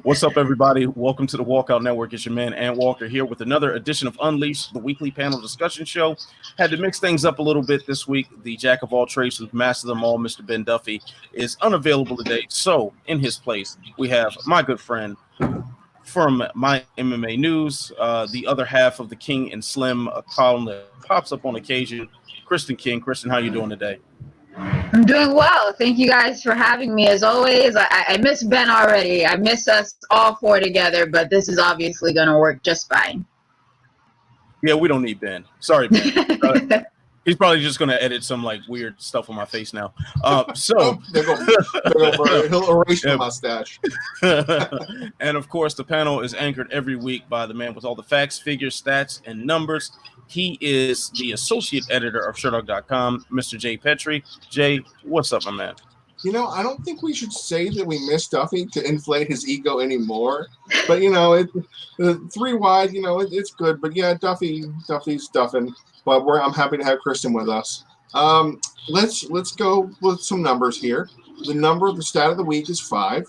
What's up, everybody? Welcome to the Walkout Network. It's your man, Ant Walker, here with another edition of Unleashed, the weekly panel discussion show. Had to mix things up a little bit this week. The jack of all trades, who's master of them all, Mr. Ben Duffy, is unavailable today. So, in his place, we have my good friend from My MMA News, the other half of the King and Slim column that pops up on occasion, Kristen King. Kristen, how you doing today? I'm doing well. Thank you guys for having me. As always, I miss Ben already. I miss us all four together, but this is obviously going to work just fine. Yeah, we don't need Ben. Sorry, Ben. He's probably just going to edit some like weird stuff on my face now. There go. He'll erase the mustache. And of course, the panel is anchored every week by the man with all the facts, figures, stats, and numbers. He is the associate editor of Sherdog.com, Mr. Jay Petrie. Jay, what's up, my man? You know, I don't think we should say that we miss Duffy to inflate his ego anymore. But you know, three wide, you know, it's good. But yeah, Duffy's stuffing. But I'm happy to have Kristen with us. Let's go with some numbers here. The stat of the week is 5.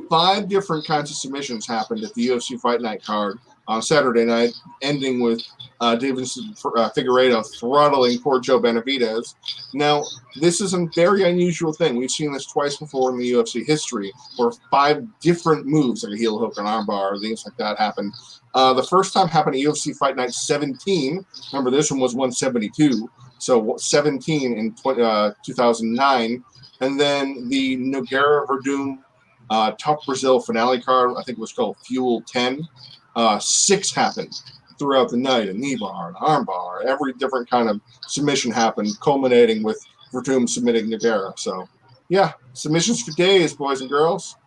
5 different kinds of submissions happened at the UFC Fight Night card on Saturday night, ending with Deiveson Figueiredo throttling poor Joe Benavidez. Now, this is a very unusual thing. We've seen this twice before in the UFC history, where 5 different moves, like a heel hook, an armbar, things like that, happened. The first time happened at UFC Fight Night 17. Remember, this one was 172, so 17 in 2009. And then the Nogueira Verdum Tough Brazil finale card, I think it was called Fuel 10. 6 happened throughout the night. A knee bar, an arm bar, every different kind of submission happened, culminating with Verdum submitting Nogueira. So, yeah, submissions for days, boys and girls.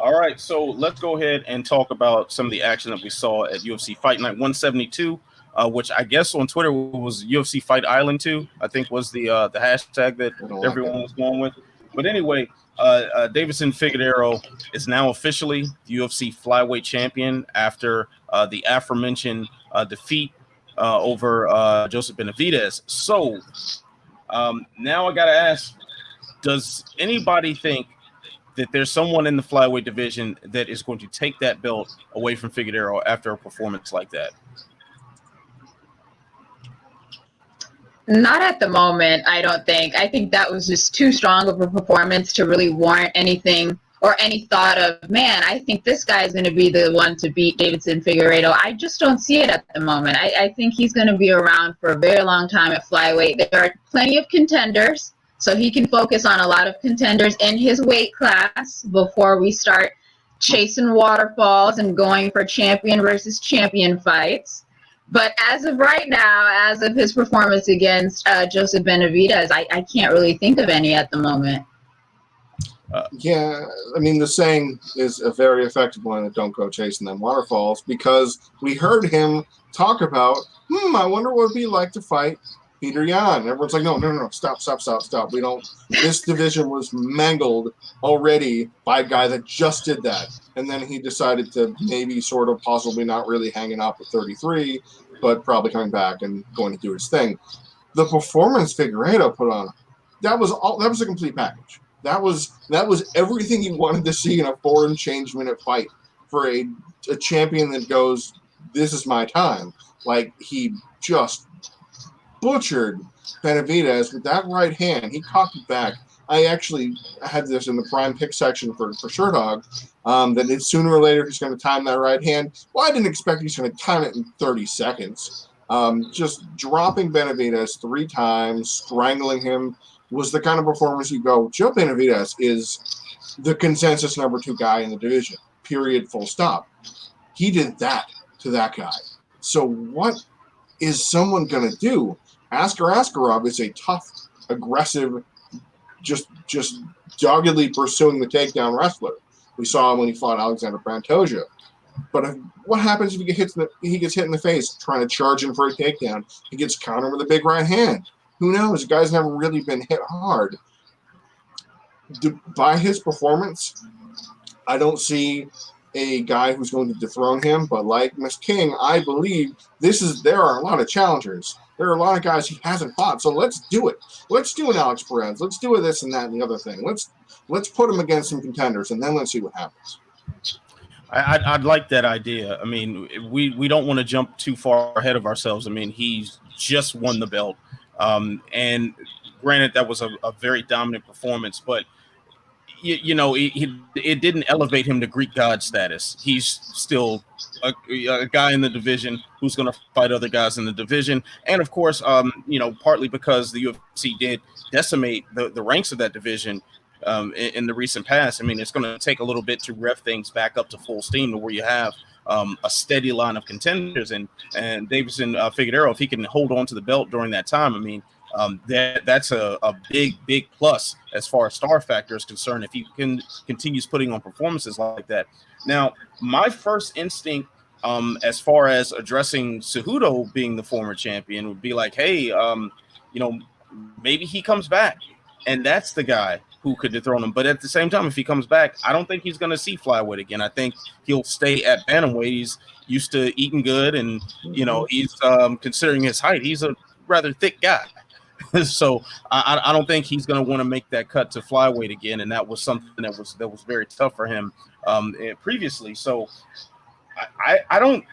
All right, so let's go ahead and talk about some of the action that we saw at UFC Fight Night 172, which I guess on Twitter was UFC Fight Island 2, I think was the hashtag that everyone was going with. But anyway, Deiveson Figueiredo is now officially the UFC flyweight champion after the aforementioned defeat over Joseph Benavidez. So now I got to ask, does anybody think that there's someone in the flyweight division that is going to take that belt away from Figueiredo after a performance like that? Not at the moment, I don't think. I think that was just too strong of a performance to really warrant anything or any thought of, man, I think this guy is going to be the one to beat Deiveson Figueiredo. I just don't see it at the moment. I think he's going to be around for a very long time at flyweight. There are plenty of contenders, so he can focus on a lot of contenders in his weight class before we start chasing waterfalls and going for champion versus champion fights. But as of right now, as of his performance against Joseph Benavidez, I can't really think of any at the moment. Yeah, I mean, the saying is a very effective one, that don't go chasing them waterfalls, because we heard him talk about, I wonder what it'd be like to fight Peter Yan. Everyone's like, no, stop. We don't. This division was mangled already by a guy that just did that. And then he decided to maybe sort of possibly not really hanging out with 33, but probably coming back and going to do his thing. The performance Figueiredo put on, that was a complete package. That was everything you wanted to see in a 4 and change minute fight for a champion that goes, this is my time. Like, he just butchered Benavidez with that right hand. He cocked it back. I actually had this in the prime pick section for Sherdog, that sooner or later he's going to time that right hand. Well, I didn't expect he's going to time it in 30 seconds. Just dropping Benavidez 3 times, strangling him, was the kind of performance you go, Joe Benavidez is the consensus number 2 guy in the division, period, full stop. He did that to that guy. So what is someone going to do? Askar Askarov is a tough, aggressive, just doggedly pursuing the takedown wrestler. We saw him when he fought Alexander Pantoja. But what happens if he gets hit in the face trying to charge in for a takedown? He gets countered with a big right hand. Who knows? The guy's never really been hit hard. By his performance, I don't see a guy who's going to dethrone him. But like Miss King, I believe there are a lot of challengers. There are a lot of guys he hasn't fought. So let's do it. Let's do an Alex Perez. Let's do a this and that and the other thing. Let's put him against some contenders, and then let's see what happens. I'd like that idea. I mean, we don't want to jump too far ahead of ourselves. I mean, he's just won the belt. And granted, that was a very dominant performance, but it didn't elevate him to Greek god status. He's still a guy in the division who's going to fight other guys in the division. And of course, partly because the UFC did decimate the ranks of that division in the recent past. I mean, it's going to take a little bit to rev things back up to full steam to where you have a steady line of contenders. And Deiveson Figueiredo, if he can hold on to the belt during that time, I mean, that's a big plus as far as star factor is concerned if he continues putting on performances like that. Now, my first instinct as far as addressing Cejudo being the former champion would be like, hey, maybe he comes back and that's the guy who could dethrone him. But at the same time, if he comes back, I don't think he's going to see flyweight again. I think he'll stay at bantamweight. He's used to eating good, and he's considering his height, he's a rather thick guy. So I don't think he's going to want to make that cut to flyweight again, and that was something that was very tough for him previously. So I don't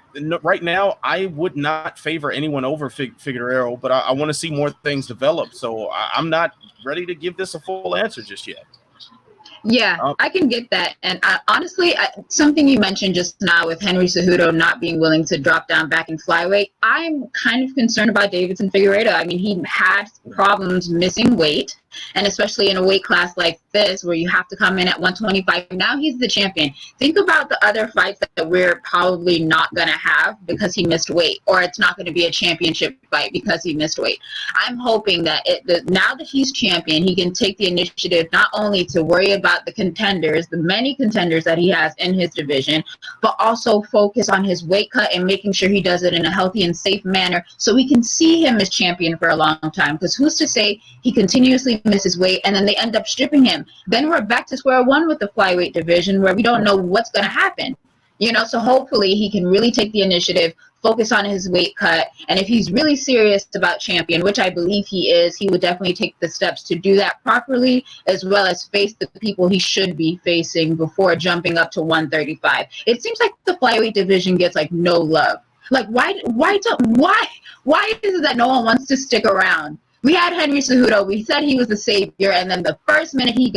right now. I would not favor anyone over Figueiredo, but I want to see more things develop. So I'm not ready to give this a full answer just yet. Yeah, I can get that. And honestly, something you mentioned just now with Henry Cejudo not being willing to drop down back in flyweight, I'm kind of concerned about Deiveson Figueiredo. I mean, he had problems missing weight, and especially in a weight class like this where you have to come in at 125. Now he's the champion. Think about the other fights that we're probably not going to have because he missed weight, or it's not going to be a championship fight because he missed weight. I'm hoping that now that he's champion, he can take the initiative not only to worry about the contenders, the many contenders that he has in his division, but also focus on his weight cut and making sure he does it in a healthy and safe manner so we can see him as champion for a long time. Because who's to say he continuously misses weight and then they end up stripping him? Then we're back to square one with the flyweight division where we don't know what's going to happen. So hopefully he can really take the initiative, focus on his weight cut, and if he's really serious about champion, which I believe he is, he would definitely take the steps to do that properly, as well as face the people he should be facing before jumping up to 135. It seems like the flyweight division gets like no love. Like why is it that no one wants to stick around? We had Henry Cejudo. We said he was the savior, and then the first minute he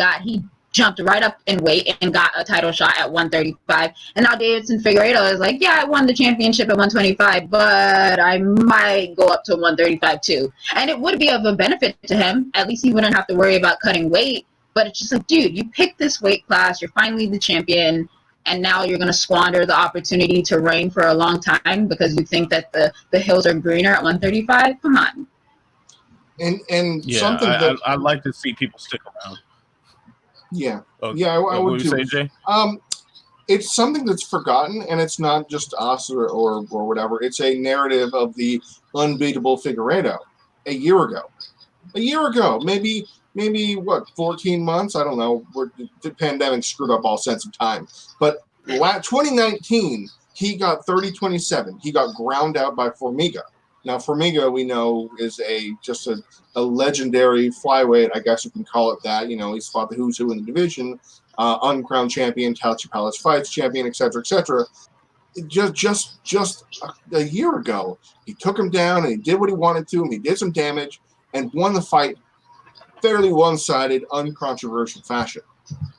jumped right up in weight and got a title shot at 135. And now Deiveson Figueiredo is like, yeah, I won the championship at 125, but I might go up to 135 too. And it would be of a benefit to him. At least he wouldn't have to worry about cutting weight. But it's just like, dude, you picked this weight class. You're finally the champion. And now you're going to squander the opportunity to reign for a long time because you think that the hills are greener at 135? Come on. And yeah, something I'd like to see people stick around. Yeah. Okay. Yeah, I would too. Say, Jay? It's something that's forgotten, and it's not just us or whatever. It's a narrative of the unbeatable Figueiredo a year ago. Maybe 14 months? I don't know. The pandemic screwed up all sense of time. But 2019, he got 30-27. He got ground out by Formiga. Now, Formiga, we know, is just a legendary flyweight, I guess you can call it that. He's fought the who's who in the division, uncrowned champion, Tachi Palace Fights champion, et cetera, et cetera. Just a year ago, he took him down and he did what he wanted to, and he did some damage and won the fight fairly one-sided, uncontroversial fashion.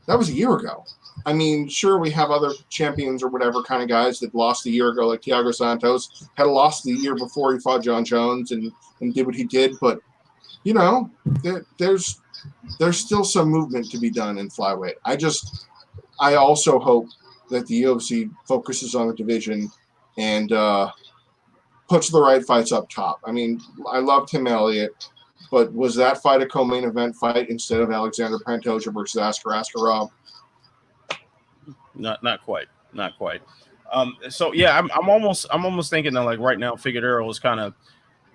That was a year ago. I mean, sure, we have other champions or whatever kind of guys that lost a year ago, like Thiago Santos had lost the year before he fought John Jones and did what he did. But, there's still some movement to be done in flyweight. I also hope that the UFC focuses on the division and puts the right fights up top. I mean, I love Tim Elliott, but was that fight a co-main event fight instead of Alexander Pantoja versus Askar Askarov? Not quite. So yeah, I'm almost thinking that like right now, Figueiredo is kind of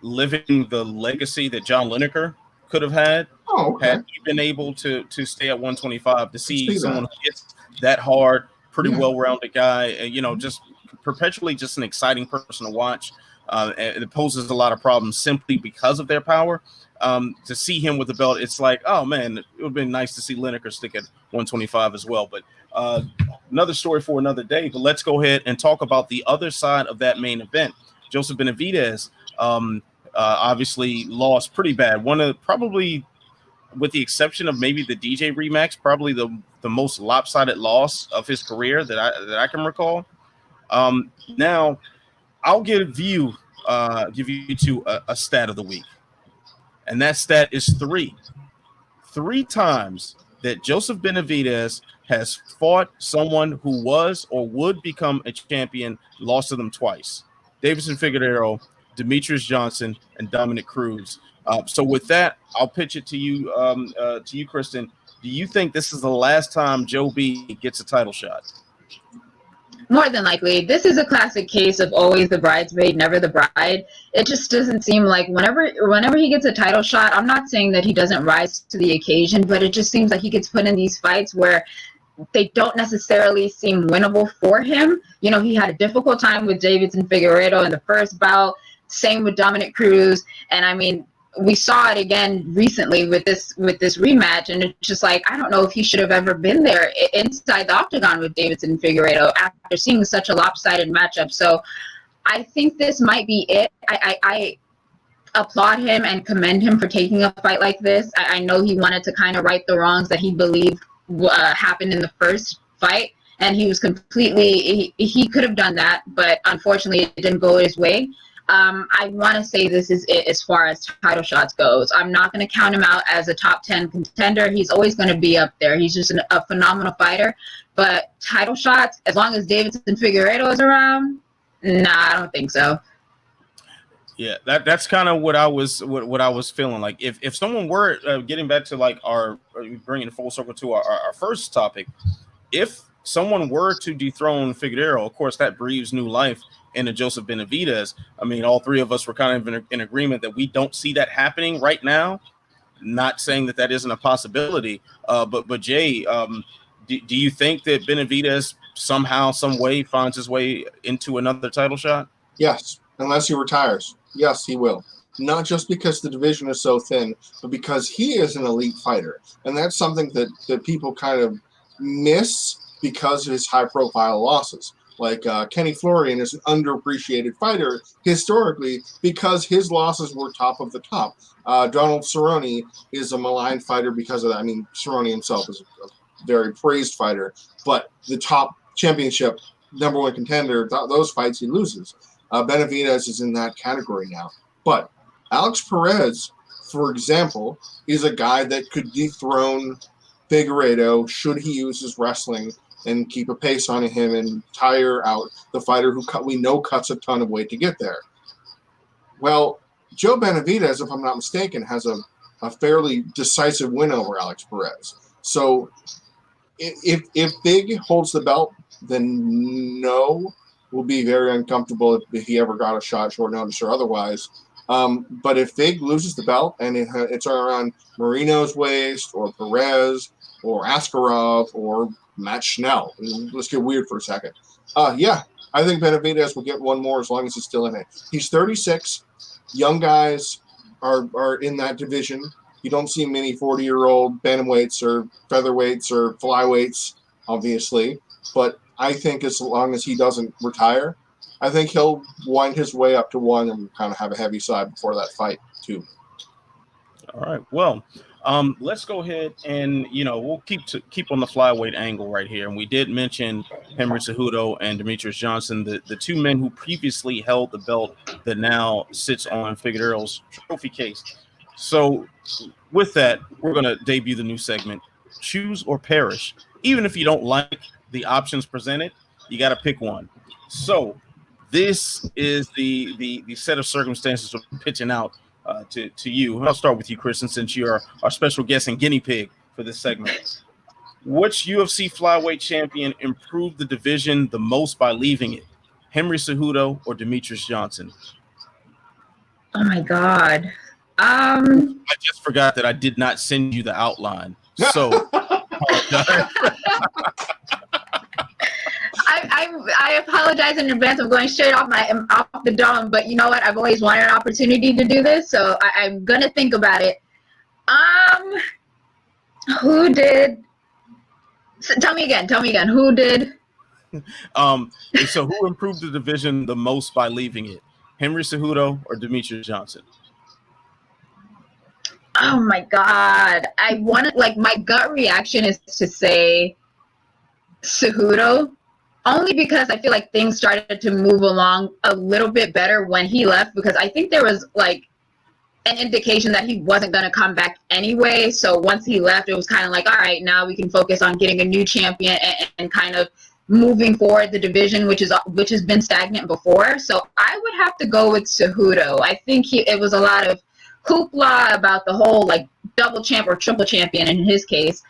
living the legacy that John Lineker could have had. Oh, okay. Had he been able to stay at 125, to see someone who gets that hard, pretty well-rounded guy, and just perpetually just an exciting person to watch. and it poses a lot of problems simply because of their power. To see him with the belt, it's like, oh man, it would have been nice to see Lineker stick at 125 as well. But another story for another day. But let's go ahead and talk about the other side of that main event. Joseph Benavidez obviously lost pretty bad. One of probably, with the exception of maybe the DJ rematch, probably the most lopsided loss of his career that I can recall. Now, I'll give you two a stat of the week. And that stat is 3. 3 times that Joseph Benavidez has fought someone who was or would become a champion, lost to them twice. Deiveson Figueiredo, Demetrius Johnson, and Dominic Cruz. So with that, I'll pitch it to you, Kristen. Do you think this is the last time Joe B gets a title shot? More than likely. This is a classic case of always the bridesmaid, never the bride. It just doesn't seem like whenever he gets a title shot, I'm not saying that he doesn't rise to the occasion, but it just seems like he gets put in these fights where they don't necessarily seem winnable for him. You know, he had a difficult time with Deiveson Figueiredo in the first bout, same with Dominic Cruz, and I mean, we saw it again recently with this rematch, and it's just like, I don't know if he should have ever been there inside the octagon with Deiveson Figueiredo after seeing such a lopsided matchup. So I think this might be it. I applaud him and commend him for taking a fight like this. I know he wanted to kind of right the wrongs that he believed happened in the first fight, and he was he could have done that, but unfortunately it didn't go his way. I want to say this is it as far as title shots goes. I'm not going to count him out as a top 10 contender. He's always going to be up there. He's just a phenomenal fighter. But title shots, as long as Deiveson Figueiredo is around, nah, I don't think so. Yeah, that's kind of what I was feeling like. If someone were getting back to like bringing it full circle to our first topic, if someone were to dethrone Figueiredo, of course that breathes new life into Joseph Benavidez. I mean, all 3 of us were kind of in agreement that we don't see that happening right now. Not saying that isn't a possibility, but Jay, do you think that Benavidez somehow, some way finds his way into another title shot? Yes, unless he retires. Yes, he will. Not just because the division is so thin, but because he is an elite fighter. And that's something that people kind of miss because of his high-profile losses. Like Kenny Florian is an underappreciated fighter historically because his losses were top of the top. Donald Cerrone is a maligned fighter because of that. I mean, Cerrone himself is a very praised fighter, but the top championship number 1 contender, those fights he loses. Benavidez is in that category now. But Alex Perez, for example, is a guy that could dethrone Figueiredo should he use his wrestling and keep a pace on him and tire out the fighter who we know cuts a ton of weight to get there. Well, Joe Benavidez, if I'm not mistaken, has a fairly decisive win over Alex Perez. So if Big holds the belt, then no, will be very uncomfortable if he ever got a shot short notice or otherwise. But if Big loses the belt and it's around Marino's waist or Perez or Askarov or Matt Schnell, let's get weird for a second. Yeah, I think Benavidez will get one more as long as he's still in it. He's 36. Young guys are in that division. You don't see many 40-year-old bantamweights or featherweights or flyweights, obviously. But I think as long as he doesn't retire, I think he'll wind his way up to 1 and kind of have a heavy side before that fight, too. All right. Well, let's go ahead and, we'll keep on the flyweight angle right here. And we did mention Henry Cejudo and Demetrius Johnson, the 2 men who previously held the belt that now sits on Figueiredo's trophy case. So with that, we're going to debut the new segment, Choose or Perish. Even if you don't like the options presented, you got to pick one. So this is the set of circumstances we're pitching out to you. I'll start with you, Kristen, since you're our special guest and guinea pig for this segment. Which UFC flyweight champion improved the division the most by leaving it? Henry Cejudo or Demetrius Johnson? Oh my God. I just forgot that I did not send you the outline. So I apologize in advance. I'm going straight off the dome, but you know what? I've always wanted an opportunity to do this, so I'm gonna think about it. Who did? Tell me again. Who did? So who improved the division the most by leaving it? Henry Cejudo or Demetrius Johnson? Oh my God! My gut reaction is to say Cejudo, only because I feel like things started to move along a little bit better when he left, because I think there was like an indication that he wasn't going to come back anyway. So once he left, it was kind of like, all right, now we can focus on getting a new champion and kind of moving forward the division, which has been stagnant before. So I would have to go with Cejudo. I think it was a lot of hoopla about the whole like double champ or triple champion in his case.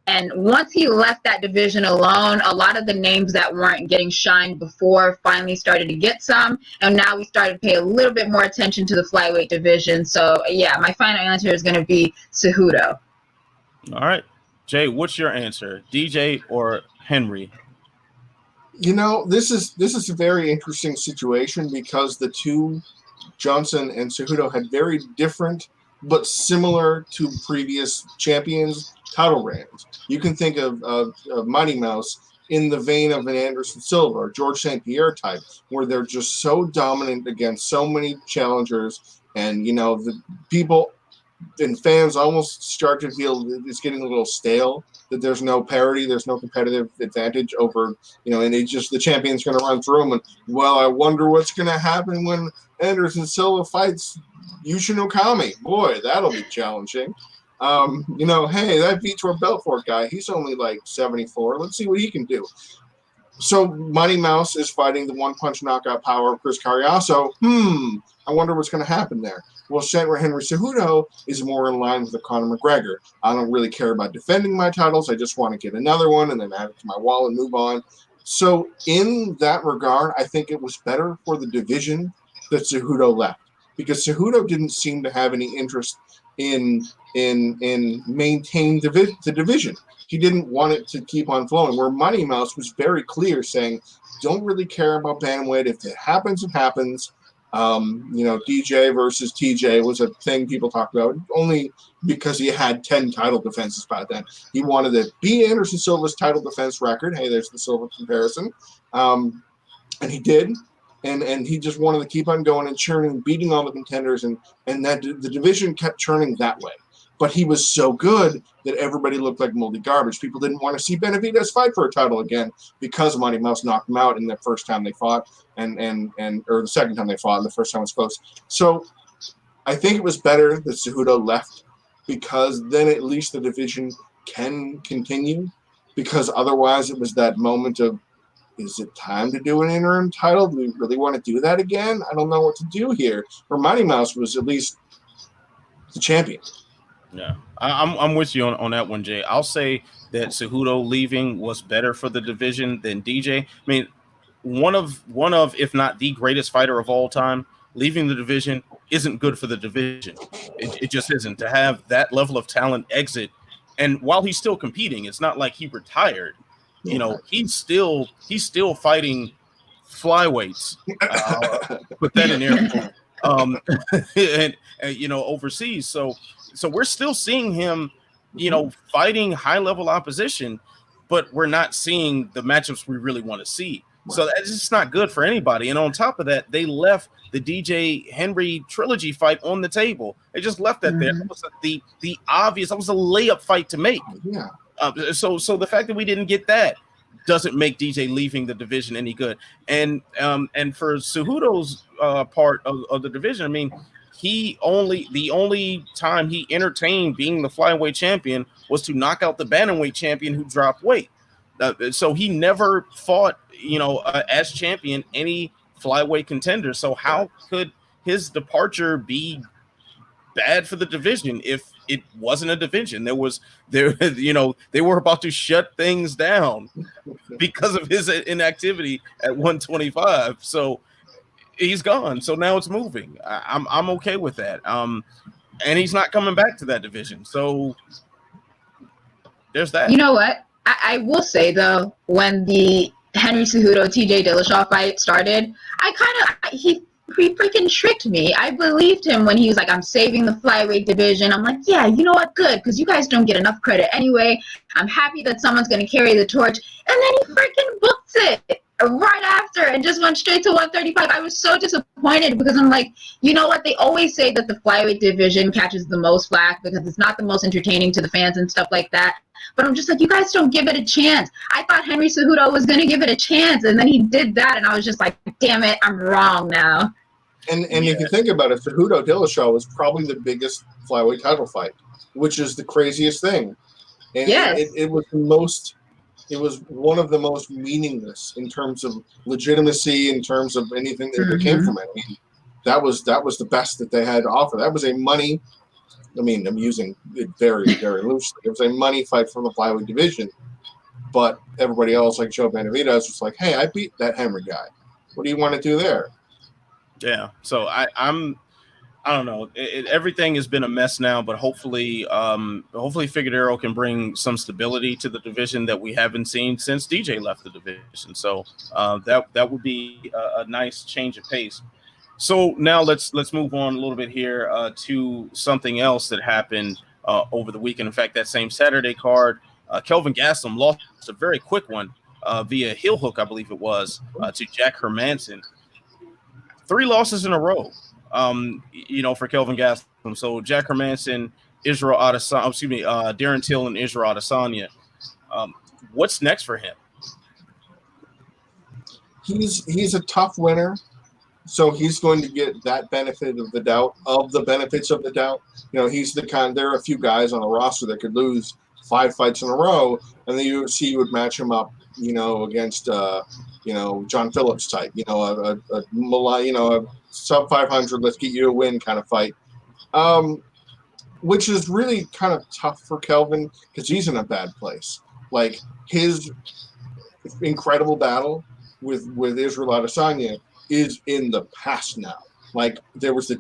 And once he left that division alone, a lot of the names that weren't getting shined before finally started to get some. And now we started to pay a little bit more attention to the flyweight division. So, yeah, my final answer is going to be Cejudo. All right. Jay, what's your answer? DJ or Henry? You know, this is a very interesting situation because the two, Johnson and Cejudo, had very different but similar to previous champions title reigns. You can think of Mighty Mouse in the vein of an Anderson Silva or George St. Pierre type, where they're just so dominant against so many challengers, and you know the people and fans almost start to feel it's getting a little stale. That there's no parity, there's no competitive advantage over, you know, and it's just the champion's going to run through them. And well, I wonder what's going to happen when Anderson Silva fights Yushin Okami. Boy, that'll be challenging. You know, hey, that Vitor Belfort guy, he's only like 74. Let's see what he can do. So Mighty Mouse is fighting the one-punch knockout power of Chris Carriazo. I wonder what's going to happen there. Well, Henry Cejudo is more in line with the Conor McGregor. I don't really care about defending my titles. I just want to get another one and then add it to my wall and move on. So in that regard, I think it was better for the division that Cejudo left, because Cejudo didn't seem to have any interest in maintaining the division. He didn't want it to keep on flowing, where Mighty Mouse was very clear saying, don't really care about bantamweight. If it happens, it happens. You know, DJ versus TJ was a thing people talked about, only because he had 10 title defenses by then. He wanted to beat Anderson Silva's title defense record. Hey, there's the Silva comparison. And he did. And he just wanted to keep on going and churning, beating all the contenders, and that the division kept churning that way. But he was so good that everybody looked like moldy garbage. People didn't want to see Benavidez fight for a title again because Mighty Mouse knocked him out in the first time they fought, or the second time they fought, and the first time was close. So I think it was better that Cejudo left, because then at least the division can continue, because otherwise it was that moment of, is it time to do an interim title? Do we really want to do that again? I don't know what to do here. Or Mighty Mouse was at least the champion. Yeah, I'm with you on that one, Jay. I'll say that Cejudo leaving was better for the division than DJ. I mean, one of if not the greatest fighter of all time, leaving the division isn't good for the division. It just isn't. To have that level of talent exit, and while he's still competing, it's not like he retired. You know, he's still fighting flyweights. Put that in there, and you know, overseas. So we're still seeing him, you know, fighting high level opposition, but we're not seeing the matchups we really want to see. So that's just not good for anybody. And on top of that, they left the DJ Henry trilogy fight on the table. They just left that there. That was the obvious. That was a layup fight to make. Yeah. So the fact that we didn't get that doesn't make DJ leaving the division any good. And for Cejudo's part of the division, I mean, the only time he entertained being the flyweight champion was to knock out the bantamweight champion who dropped weight. So he never fought, you know, as champion any flyweight contender. So how could his departure be bad for the division if it wasn't a division? You know, they were about to shut things down because of his inactivity at 125. So he's gone. So now it's moving. I'm okay with that. And he's not coming back to that division. So there's that. You know what? I will say though, when the Henry Cejudo TJ Dillashaw fight started, he freaking tricked me. I believed him when he was like, I'm saving the flyweight division. I'm like, yeah, you know what? Good, because you guys don't get enough credit anyway. I'm happy that someone's going to carry the torch. And then he freaking books it right after and just went straight to 135. I was so disappointed because I'm like, you know what? They always say that the flyweight division catches the most flack because it's not the most entertaining to the fans and stuff like that. But I'm just like, you guys don't give it a chance. I thought Henry Cejudo was going to give it a chance, and then he did that, and I was just like, damn it, I'm wrong now. And if you think about it, Cejudo Dillashaw was probably the biggest flyweight title fight, which is the craziest thing. And yes. it was one of the most meaningless in terms of legitimacy, in terms of anything that came from it. I mean, that was the best that they had to offer. That was a money. I mean, I'm using it very, very loosely. It was a money fight from the flyweight division, but everybody else, like Joe Benavidez, was like, "Hey, I beat that Henry guy. What do you want to do there?" Yeah. So I don't know. Everything has been a mess now, but hopefully Figueiredo can bring some stability to the division that we haven't seen since DJ left the division. So that would be a nice change of pace. So now let's move on a little bit here to something else that happened over the weekend. In fact, that same Saturday card, Kelvin Gastelum lost a very quick one via heel hook, I believe it was, to Jack Hermanson. 3 losses in a row, for Kelvin Gastelum. So Jack Hermanson, Israel Adesanya, Darren Till and Israel Adesanya. What's next for him? He's a tough winner. So he's going to get that benefit of the doubt of the benefits of the doubt. He's the kind. There are a few guys on the roster that could lose 5 fights in a row, and the UFC would match him up, against John Phillips type, a sub 500, let's get you a win kind of fight, which is really kind of tough for Kelvin because he's in a bad place. Like his incredible battle with Israel Adesanya is in the past now. Like there was the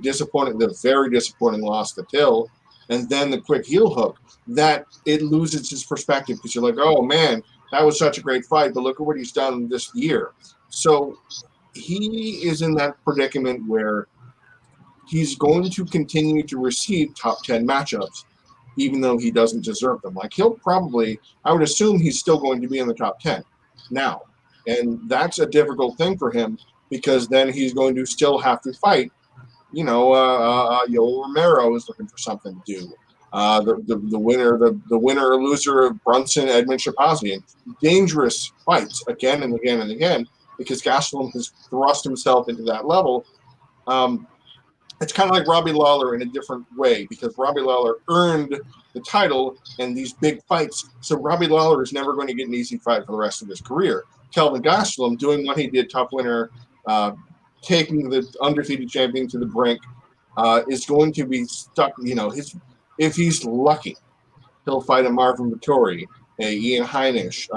very disappointing loss to Till, and then the quick heel hook that it loses its perspective because you're like, oh man, that was such a great fight, but look at what he's done this year. So he is in that predicament where he's going to continue to receive top 10 matchups, even though he doesn't deserve them. Like he'll probably, I would assume he's still going to be in the top 10 now. And that's a difficult thing for him because then he's going to still have to fight. Yoel Romero is looking for something to do. The winner or loser of Brunson, Edmund Shapazian. Dangerous fights again and again and again because Gastelum has thrust himself into that level. It's kind of like Robbie Lawler in a different way because Robbie Lawler earned the title and these big fights. So Robbie Lawler is never going to get an easy fight for the rest of his career. Kelvin Gastelum doing what he did, tough winner, taking the undefeated champion to the brink, is going to be stuck. If he's lucky, he'll fight a Marvin Vettori, a Ian Heinisch,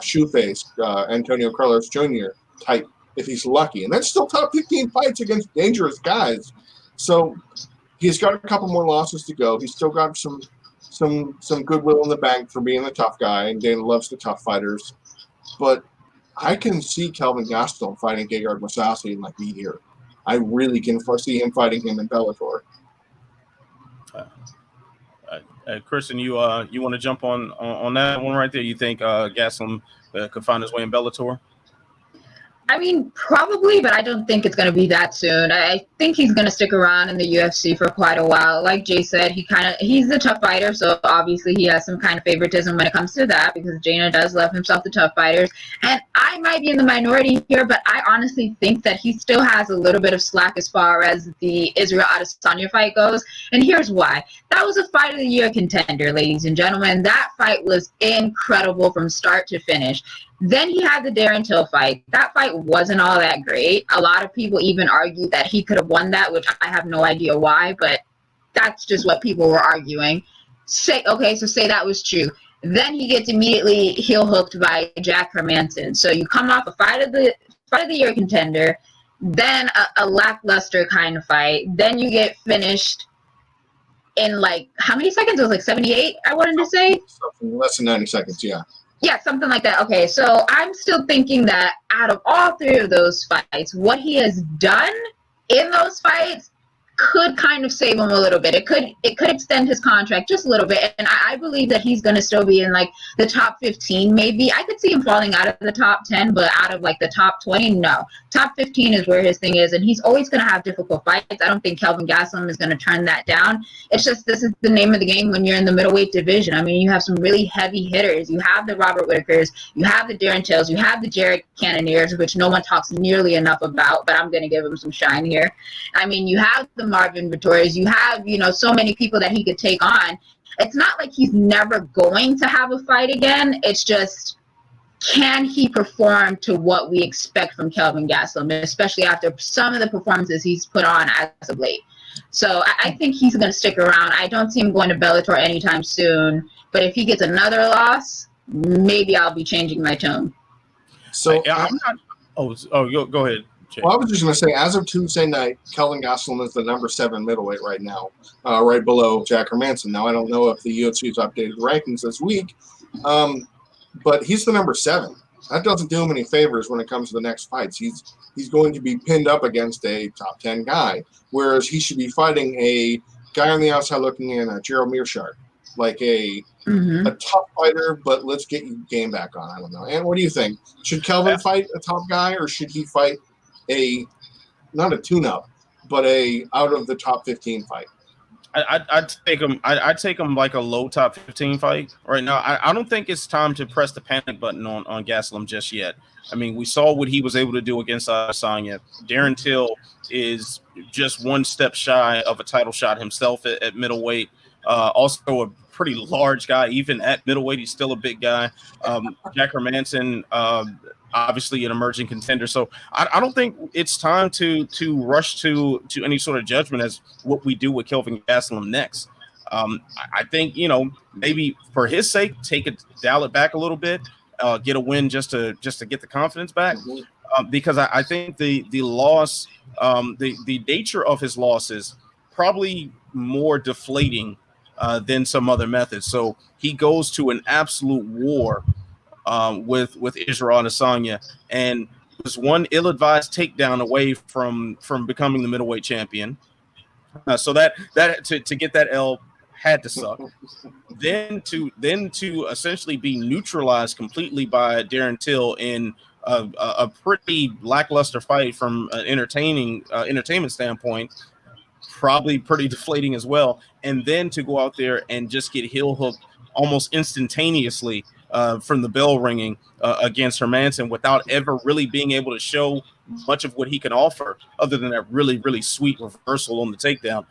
Shoeface, Antonio Carlos Jr. type. If he's lucky, and that's still top 15 fights against dangerous guys. So he's got a couple more losses to go. He's still got some goodwill in the bank for being the tough guy, and Dana loves the tough fighters. But I can see Kelvin Gastelum fighting Gegard Mousasi in like a year. I really can foresee him fighting him in Bellator. Kristen, you want to jump on that one right there? You think Gastelum could find his way in Bellator? I mean, probably, but I don't think it's going to be that soon. I think he's going to stick around in the UFC for quite a while. Like Jay said, he's a tough fighter, so obviously he has some kind of favoritism when it comes to that because Dana does love himself the tough fighters. And I might be in the minority here, but I honestly think that he still has a little bit of slack as far as the Israel Adesanya fight goes. And here's why. That was a fight of the year contender, ladies and gentlemen. That fight was incredible from start to finish. Then he had the Darren Till fight. That fight wasn't all that great. A lot of people even argued that he could have won that, which I have no idea why, but that's just what people were arguing. Say that was true. Then he gets immediately heel hooked by Jack Hermanson. So you come off a fight of the year contender, then a lackluster kind of fight. Then you get finished in like how many seconds? It was like 78, I wanted to say. Something less than 90 seconds, yeah. Yeah, something like that. Okay, so I'm still thinking that out of all three of those fights, what he has done in those fights could kind of save him a little bit. It could extend his contract just a little bit, and I believe that he's going to still be in like the top 15 maybe. I could see him falling out of the top 10, but out of like the top 20, no. Top 15 is where his thing is, and he's always going to have difficult fights. I don't think Kelvin Gastelum is going to turn that down. It's just this is the name of the game when you're in the middleweight division. I mean, you have some really heavy hitters. You have the Robert Whitakers, you have the Darren Tills, you have the Jared Cannoniers, which no one talks nearly enough about, but I'm going to give him some shine here. I mean, you have the Marvin Vittorias, you have, so many people that he could take on. It's not like he's never going to have a fight again. It's just, can he perform to what we expect from Kelvin Gastelum, especially after some of the performances he's put on as of late. So I think he's going to stick around. I don't see him going to Bellator anytime soon, but if he gets another loss, maybe I'll be changing my tone. So I'm not. Go ahead. Well, I was just going to say, as of Tuesday night, Kelvin Gastelum is the number 7 middleweight right now, right below Jack Hermansson. Now, I don't know if the UFC's updated rankings this week, but he's the number 7. That doesn't do him any favors when it comes to the next fights. He's going to be pinned up against a top 10 guy, whereas he should be fighting a guy on the outside looking in, Gerald Meerschaert, like a tough fighter, but let's get your game back on. I don't know. And what do you think? Should Kelvin fight a top guy, or should he fight not a tune-up, but a out of the top 15 fight? I'd take him. I'd take him like a low top 15 fight right now. I don't think it's time to press the panic button on Gastelum just yet. I mean, we saw what he was able to do against Adesanya. Darren Till is just one step shy of a title shot himself at middleweight. Also a pretty large guy, even at middleweight. He's still a big guy. Jack Hermansson, obviously an emerging contender. So I don't think it's time to rush to any sort of judgment as what we do with Kelvin Gastelum next. I think, maybe for his sake, dial it back a little bit, get a win just to get the confidence back. Because I think the loss, the nature of his losses probably more deflating than some other methods. So he goes to an absolute war with Israel Adesanya, and was one ill-advised takedown away from becoming the middleweight champion. So that to get that L had to suck. then to essentially be neutralized completely by Darren Till in a pretty lackluster fight from an entertainment standpoint, probably pretty deflating as well. And then to go out there and just get heel hooked almost instantaneously from the bell ringing against Hermansson without ever really being able to show much of what he can offer other than that really, really sweet reversal on the takedown.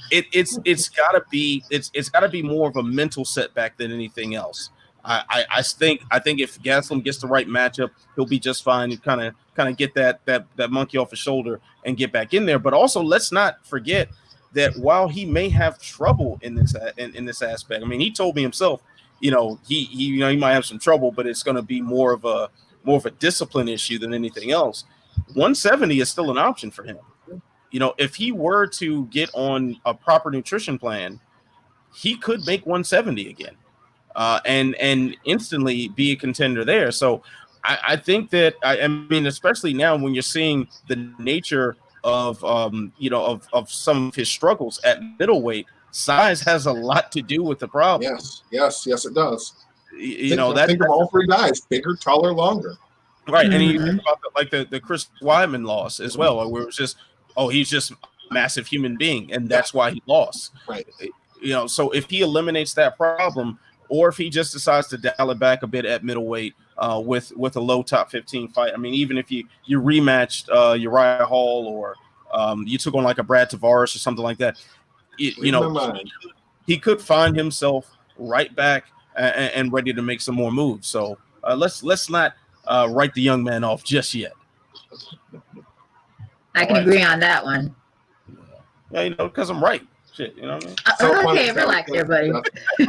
It's gotta be more of a mental setback than anything else. I think if Gastelum gets the right matchup, he'll be just fine. Kind of get that monkey off his shoulder and get back in there. But also, let's not forget that while he may have trouble in this aspect, I mean, he told me himself, he might have some trouble, but it's going to be more of a discipline issue than anything else. 170 is still an option for him. If he were to get on a proper nutrition plan, he could make 170 again. And instantly be a contender there. So I think that I mean, especially now when you're seeing the nature of some of his struggles at middleweight, size has a lot to do with the problem. Yes, it does. Think of all three guys: bigger, taller, longer. Right, and you think about the Chris Weidman loss as well, where it was just, he's just a massive human being, and that's why he lost. Right. So if he eliminates that problem, or if he just decides to dial it back a bit at middleweight with a low top 15 fight. I mean, even if you rematched Uriah Hall or you took on like a Brad Tavares or something like that, he could find himself right back and ready to make some more moves. So let's not write the young man off just yet. I can agree on that one. Yeah, because I'm right. Shit, you know what I mean? Okay, relax there, buddy. I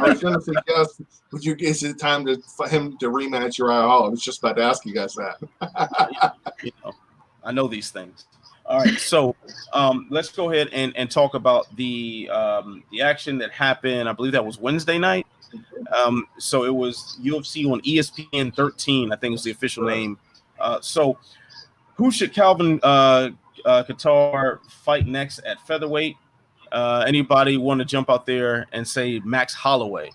was going to suggest, is it time for him to rematch Uriah Hall? I was just about to ask you guys that. I know these things. All right, so let's go ahead and talk about the action that happened. I believe that was Wednesday night So it was UFC on ESPN 13, I think is the official name. So who should Calvin Kattar fight next at featherweight? Anybody want to jump out there and say Max Holloway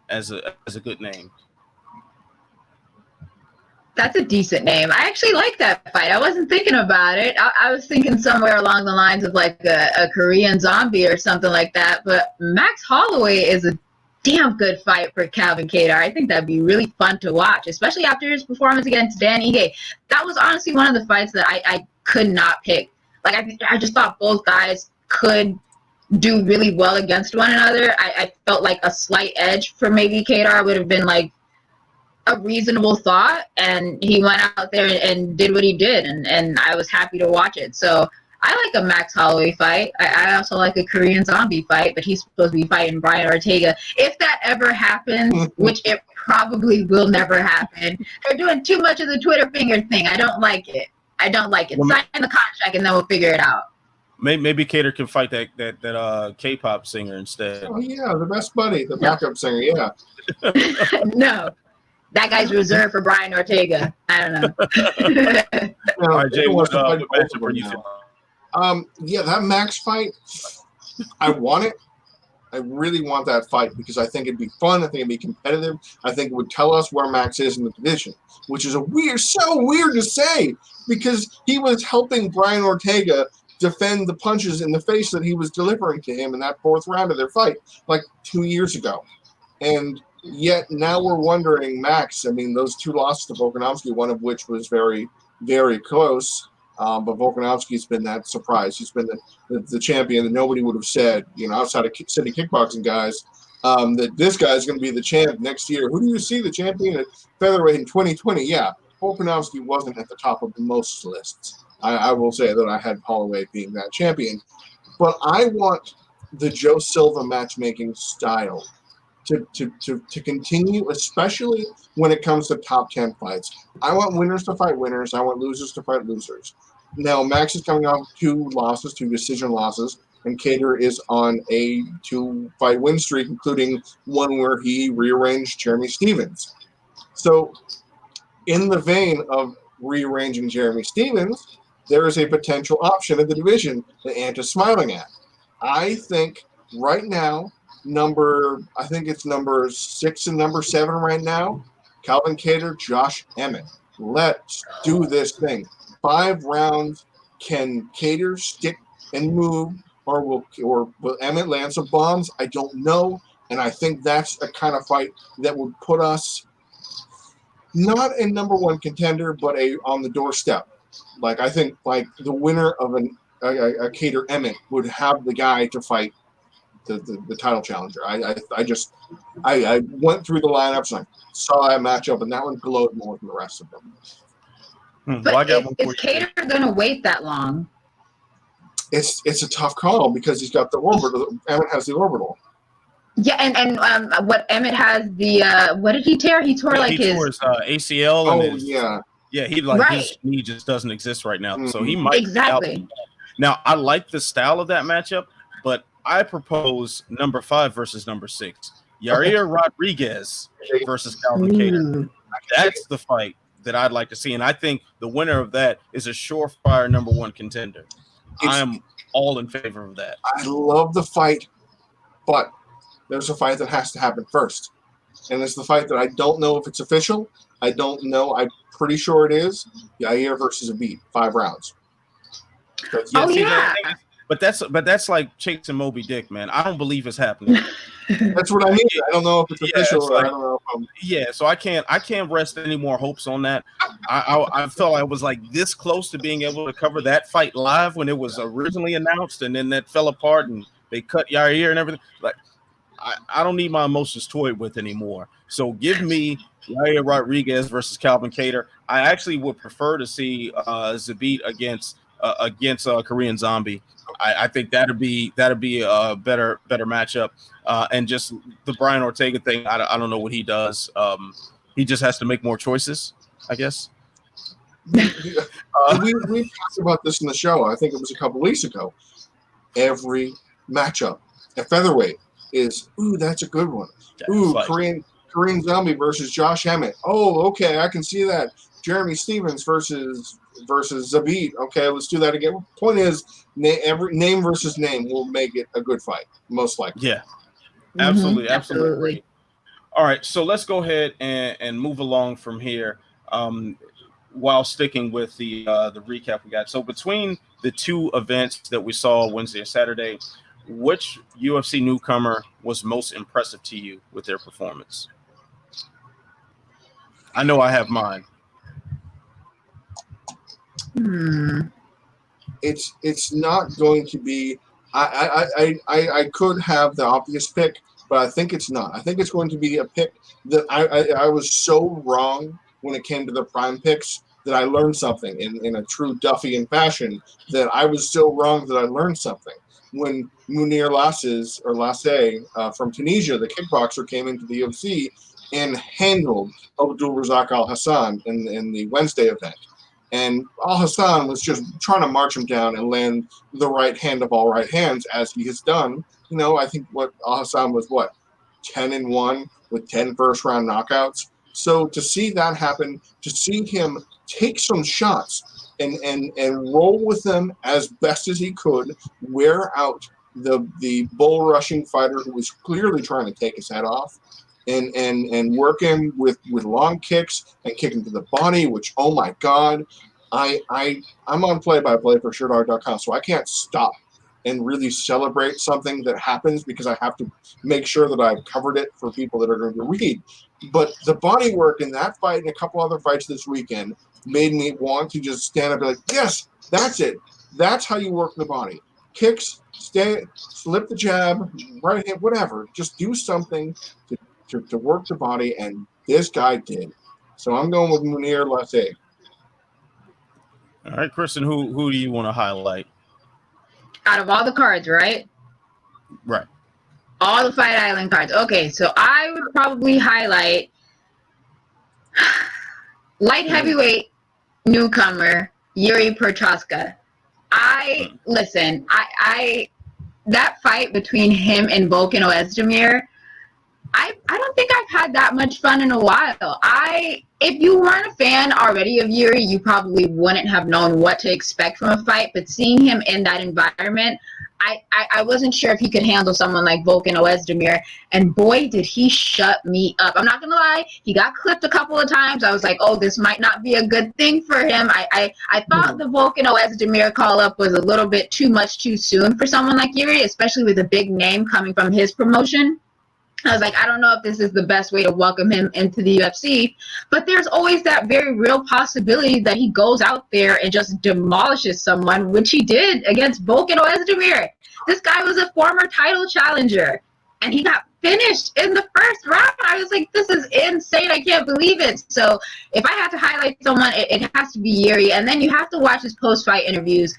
as a good name? That's a decent name. I actually like that fight. I wasn't thinking about it. I was thinking somewhere along the lines of like a Korean Zombie or something like that. But Max Holloway is a damn good fight for Calvin Kattar. I think that'd be really fun to watch, especially after his performance against Dan Ige. That was honestly one of the fights that I could not pick. Like I just thought both guys could do really well against one another. I felt like a slight edge for maybe Kattar would have been like a reasonable thought, and he went out there and did what he did, and I was happy to watch it. So I like a Max Holloway fight. I also like a Korean Zombie fight, but he's supposed to be fighting Brian Ortega. If that ever happens, which it probably will never happen, they're doing too much of the Twitter finger thing. I don't like it. Well, sign the contract and then we'll figure it out. Maybe Kattar can fight that K-pop singer instead. Oh yeah, the best buddy, the backup singer. Yeah. No. That guy's reserved for Brian Ortega. I don't know. All right, Jay, what matchup are you feeling? Yeah, that Max fight, I want it. I really want that fight because I think it'd be fun. I think it'd be competitive. I think it would tell us where Max is in the division, which is so weird to say because he was helping Brian Ortega defend the punches in the face that he was delivering to him in that fourth round of their fight like 2 years ago. And yet now we're wondering, Max, I mean, those two losses to Volkanovski, one of which was very, very close, but Volkanovski's been that surprise. He's been the champion that nobody would have said, outside of city kickboxing guys, that this guy's going to be the champ next year. Who do you see the champion at featherweight in 2020? Yeah, Volkanovski wasn't at the top of most lists. I will say that I had Holloway being that champion. But I want the Joe Silva matchmaking style to continue, especially when it comes to top 10 fights. I want winners to fight winners. I want losers to fight losers. Now, Max is coming off two decision losses, and Kattar is on a 2-fight win streak, including one where he rearranged Jeremy Stephens. So, in the vein of rearranging Jeremy Stephens, there is a potential option in the division that Ant is smiling at. I think right now, I think it's number 6 and number 7 right now. Calvin Kattar, Josh Emmett. Let's do this thing. 5 rounds. Can Kattar stick and move, or will Emmett land some bombs? I don't know. And I think that's a kind of fight that would put us not a number 1 contender, but on the doorstep. Like I think the winner of a Kattar Emmett would have the guy to fight the title challenger. I went through the lineups and I saw that matchup, and that one glowed more than the rest of them. But is Kattar going to wait that long? It's a tough call because he's got the orbital. Emmett has the orbital. Yeah, and what Emmett has what did he tear? He tore his ACL. Oh, and his knee just doesn't exist right now, so he might exactly. Now I like the style of that matchup, but I propose number 5 versus number 6. Yair Rodriguez versus Calvin Kattar. That's the fight that I'd like to see. And I think the winner of that is a surefire number 1 contender. I am all in favor of that. I love the fight, but there's a fight that has to happen first. And it's the fight that I don't know if it's official. I don't know. I'm pretty sure it is. Yair versus Abid, 5 rounds. But that's like chasing Moby Dick, man. I don't believe it's happening. That's what I mean. I don't know if it's official. Or I don't know. So I can't rest any more hopes on that. I felt I was like this close to being able to cover that fight live when it was originally announced, and then that fell apart and they cut Yair and everything. Like I don't need my emotions toyed with anymore. So give me Yair Rodriguez versus Calvin Kattar. I actually would prefer to see Zabit against Korean Zombie. I think that'd be a better matchup. And just the Brian Ortega thing, I don't know what he does. He just has to make more choices, I guess. We talked about this in the show. I think it was a couple weeks ago. Every matchup at featherweight that's a good one. That's Ooh, like, Korean Zombie versus Josh Emmett. Oh, okay, I can see that. Jeremy Stevens versus Zabit. Okay, let's do that again. Point is, name versus name will make it a good fight, most likely. yeah, absolutely. Absolutely. All right, so let's go ahead and move along from here. While sticking with the recap we got. So between the two events that we saw Wednesday and Saturday, which UFC newcomer was most impressive to you with their performance? I know I have mine. It's not going to be. I could have the obvious pick, but I think it's not. I think it's going to be a pick that I was so wrong when it came to the prime picks that I learned something in a true Duffian fashion, that I was so wrong that I learned something. When Munir Lasse from Tunisia, the kickboxer, came into the UFC and handled Abdul Razak Al Hassan in the Wednesday event. And Al Hassan was just trying to march him down and land the right hand of all right hands, as he has done. You know, I think what Al Hassan was 10-1 with 10 first-round knockouts. So to see that happen, to see him take some shots and roll with them as best as he could, wear out the bull rushing fighter who was clearly trying to take his head off, and work him with long kicks and kick him to the body, which, oh my God, I'm on play-by-play for SureDog.com, so I can't stop and really celebrate something that happens because I have to make sure that I've covered it for people that are going to read. But the body work in that fight and a couple other fights this weekend made me want to just stand up and be like, yes, that's it. That's how you work the body. Kicks, slip the jab, right hand, whatever. Just do something to work the body, and this guy did. So I'm going with Munir Lasse. All right, Kristen, who do you want to highlight? Out of all the cards, right? Right. All the Fight Island cards. Okay, so I would probably highlight light heavyweight newcomer Yuri Prochazka. Listen, I that fight between him and Volkan Oezdemir, I don't think I've had that much fun in a while. If you weren't a fan already of Yuri, you probably wouldn't have known what to expect from a fight. But seeing him in that environment, I wasn't sure if he could handle someone like Volkan Oezdemir. And boy, did he shut me up. I'm not going to lie. He got clipped a couple of times. I was like, oh, this might not be a good thing for him. I thought the Volkan Oezdemir call-up was a little bit too much too soon for someone like Yuri, especially with a big name coming from his promotion. I was like, I don't know if this is the best way to welcome him into the UFC, but there's always that very real possibility that he goes out there and just demolishes someone, which he did against Volkan Oezdemir. This guy was a former title challenger, and he got finished in the first round. I was like, this is insane. I can't believe it. So if I had to highlight someone, it has to be Yuri, and then you have to watch his post-fight interviews.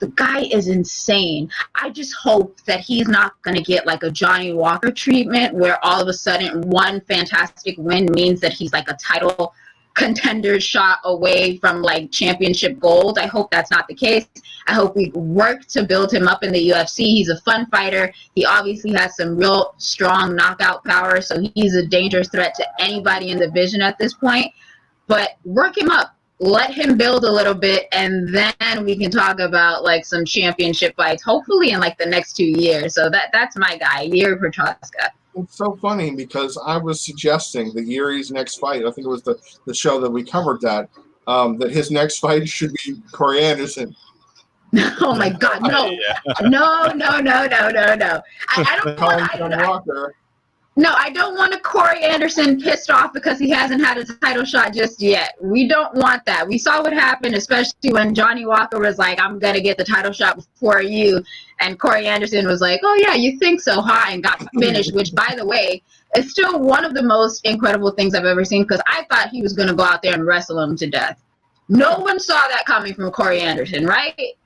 The guy is insane. I just hope that he's not going to get like a Johnny Walker treatment where all of a sudden one fantastic win means that he's like a title contender shot away from like championship gold. I hope that's not the case. I hope we work to build him up in the UFC. He's a fun fighter. He obviously has some real strong knockout power, so he's a dangerous threat to anybody in the division at this point. But work him up. Let him build a little bit, and then we can talk about like some championship fights, hopefully in like the next 2 years. So that's my guy, Yuri Prochazka. It's so funny because I was suggesting that Yuri's next fight, I think it was the show that we covered that his next fight should be Corey Anderson. Oh my God, no. No. I don't want a Corey Anderson pissed off because he hasn't had a title shot just yet. We don't want that. We saw what happened, especially when Johnny Walker was like, I'm going to get the title shot before you. And Corey Anderson was like, oh, yeah, you think so, huh? And got finished, which, by the way, is still one of the most incredible things I've ever seen because I thought he was going to go out there and wrestle him to death. No one saw that coming from Corey Anderson, right?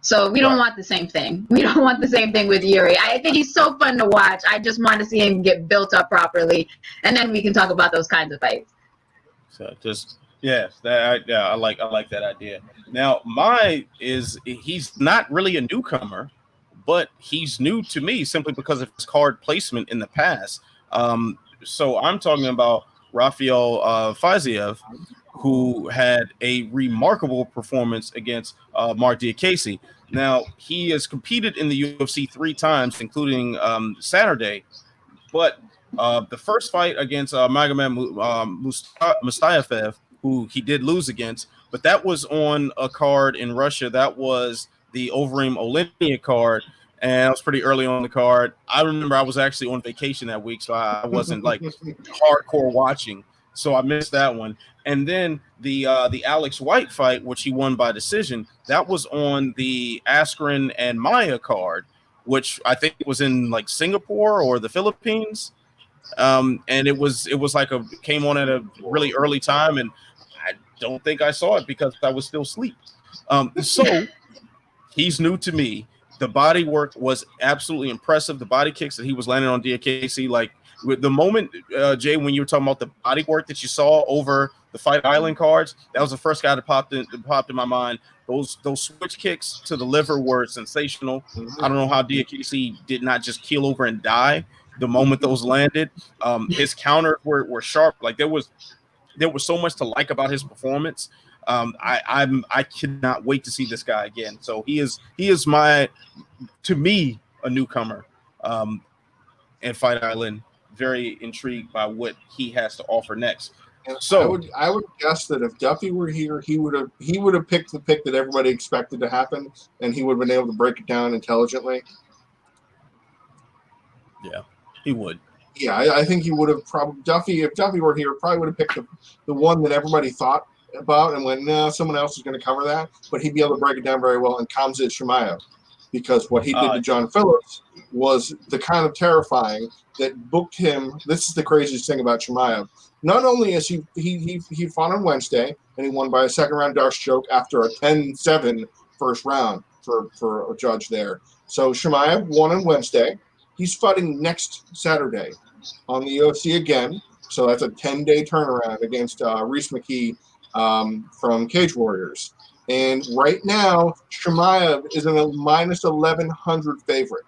So we don't want the same thing. We don't want the same thing with Yuri. I think he's so fun to watch. I just want to see him get built up properly, and then we can talk about those kinds of fights. So I like that idea. Now, he's not really a newcomer, but he's new to me simply because of his card placement in the past. So I'm talking about Rafael Fiziev, who had a remarkable performance against Mark Diakese. Now, he has competed in the UFC 3 times, including Saturday, but the first fight against Magomed Mustafayev, who he did lose against, but that was on a card in Russia. That was the Overeem Oleinik card, and I was pretty early on the card. I remember I was actually on vacation that week, so I wasn't like hardcore watching, so I missed that one. And then the Alex White fight, which he won by decision, that was on the Askren and Maya card, which I think was in like Singapore or the Philippines. And it was like came on at a really early time, and I don't think I saw it because I was still asleep. So he's new to me. The body work was absolutely impressive. The body kicks that he was landing on Diakese, like with the moment, Jay, when you were talking about the body work that you saw over the Fight Island cards, that was the first guy that popped in my mind. Those switch kicks to the liver were sensational. I don't know how Diakese did not just keel over and die the moment those landed. His counters were sharp. Like there was so much to like about his performance. I cannot wait to see this guy again. So he is to me a newcomer at Fight Island. Very intrigued by what he has to offer next. So I would guess that if Duffy were here, he would have picked the pick that everybody expected to happen, and he would have been able to break it down intelligently. Yeah, he would. Yeah, I think he would have probably if Duffy were here, probably would have picked the one that everybody thought about and went, no, someone else is going to cover that, but he'd be able to break it down very well. And Khamzat Chimaev, because what he did to John Phillips was the kind of terrifying that booked him. This is the craziest thing about Chimaev. Not only is he fought on Wednesday and he won by a second round Darce choke after a 10-7 first round for a judge there. So Chimaev won on Wednesday. He's fighting next Saturday on the UFC again. So that's a 10-day turnaround against Reese McKee from Cage Warriors. And right now, Chimaev is in a minus 1,100 favorite.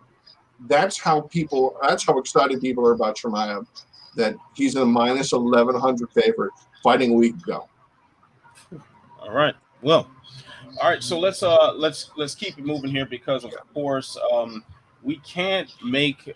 That's how excited people are about Chimaev, that he's in a minus 1,100 favorite fighting a week ago. All right. Well, all right. So let's keep it moving here because of course we can't make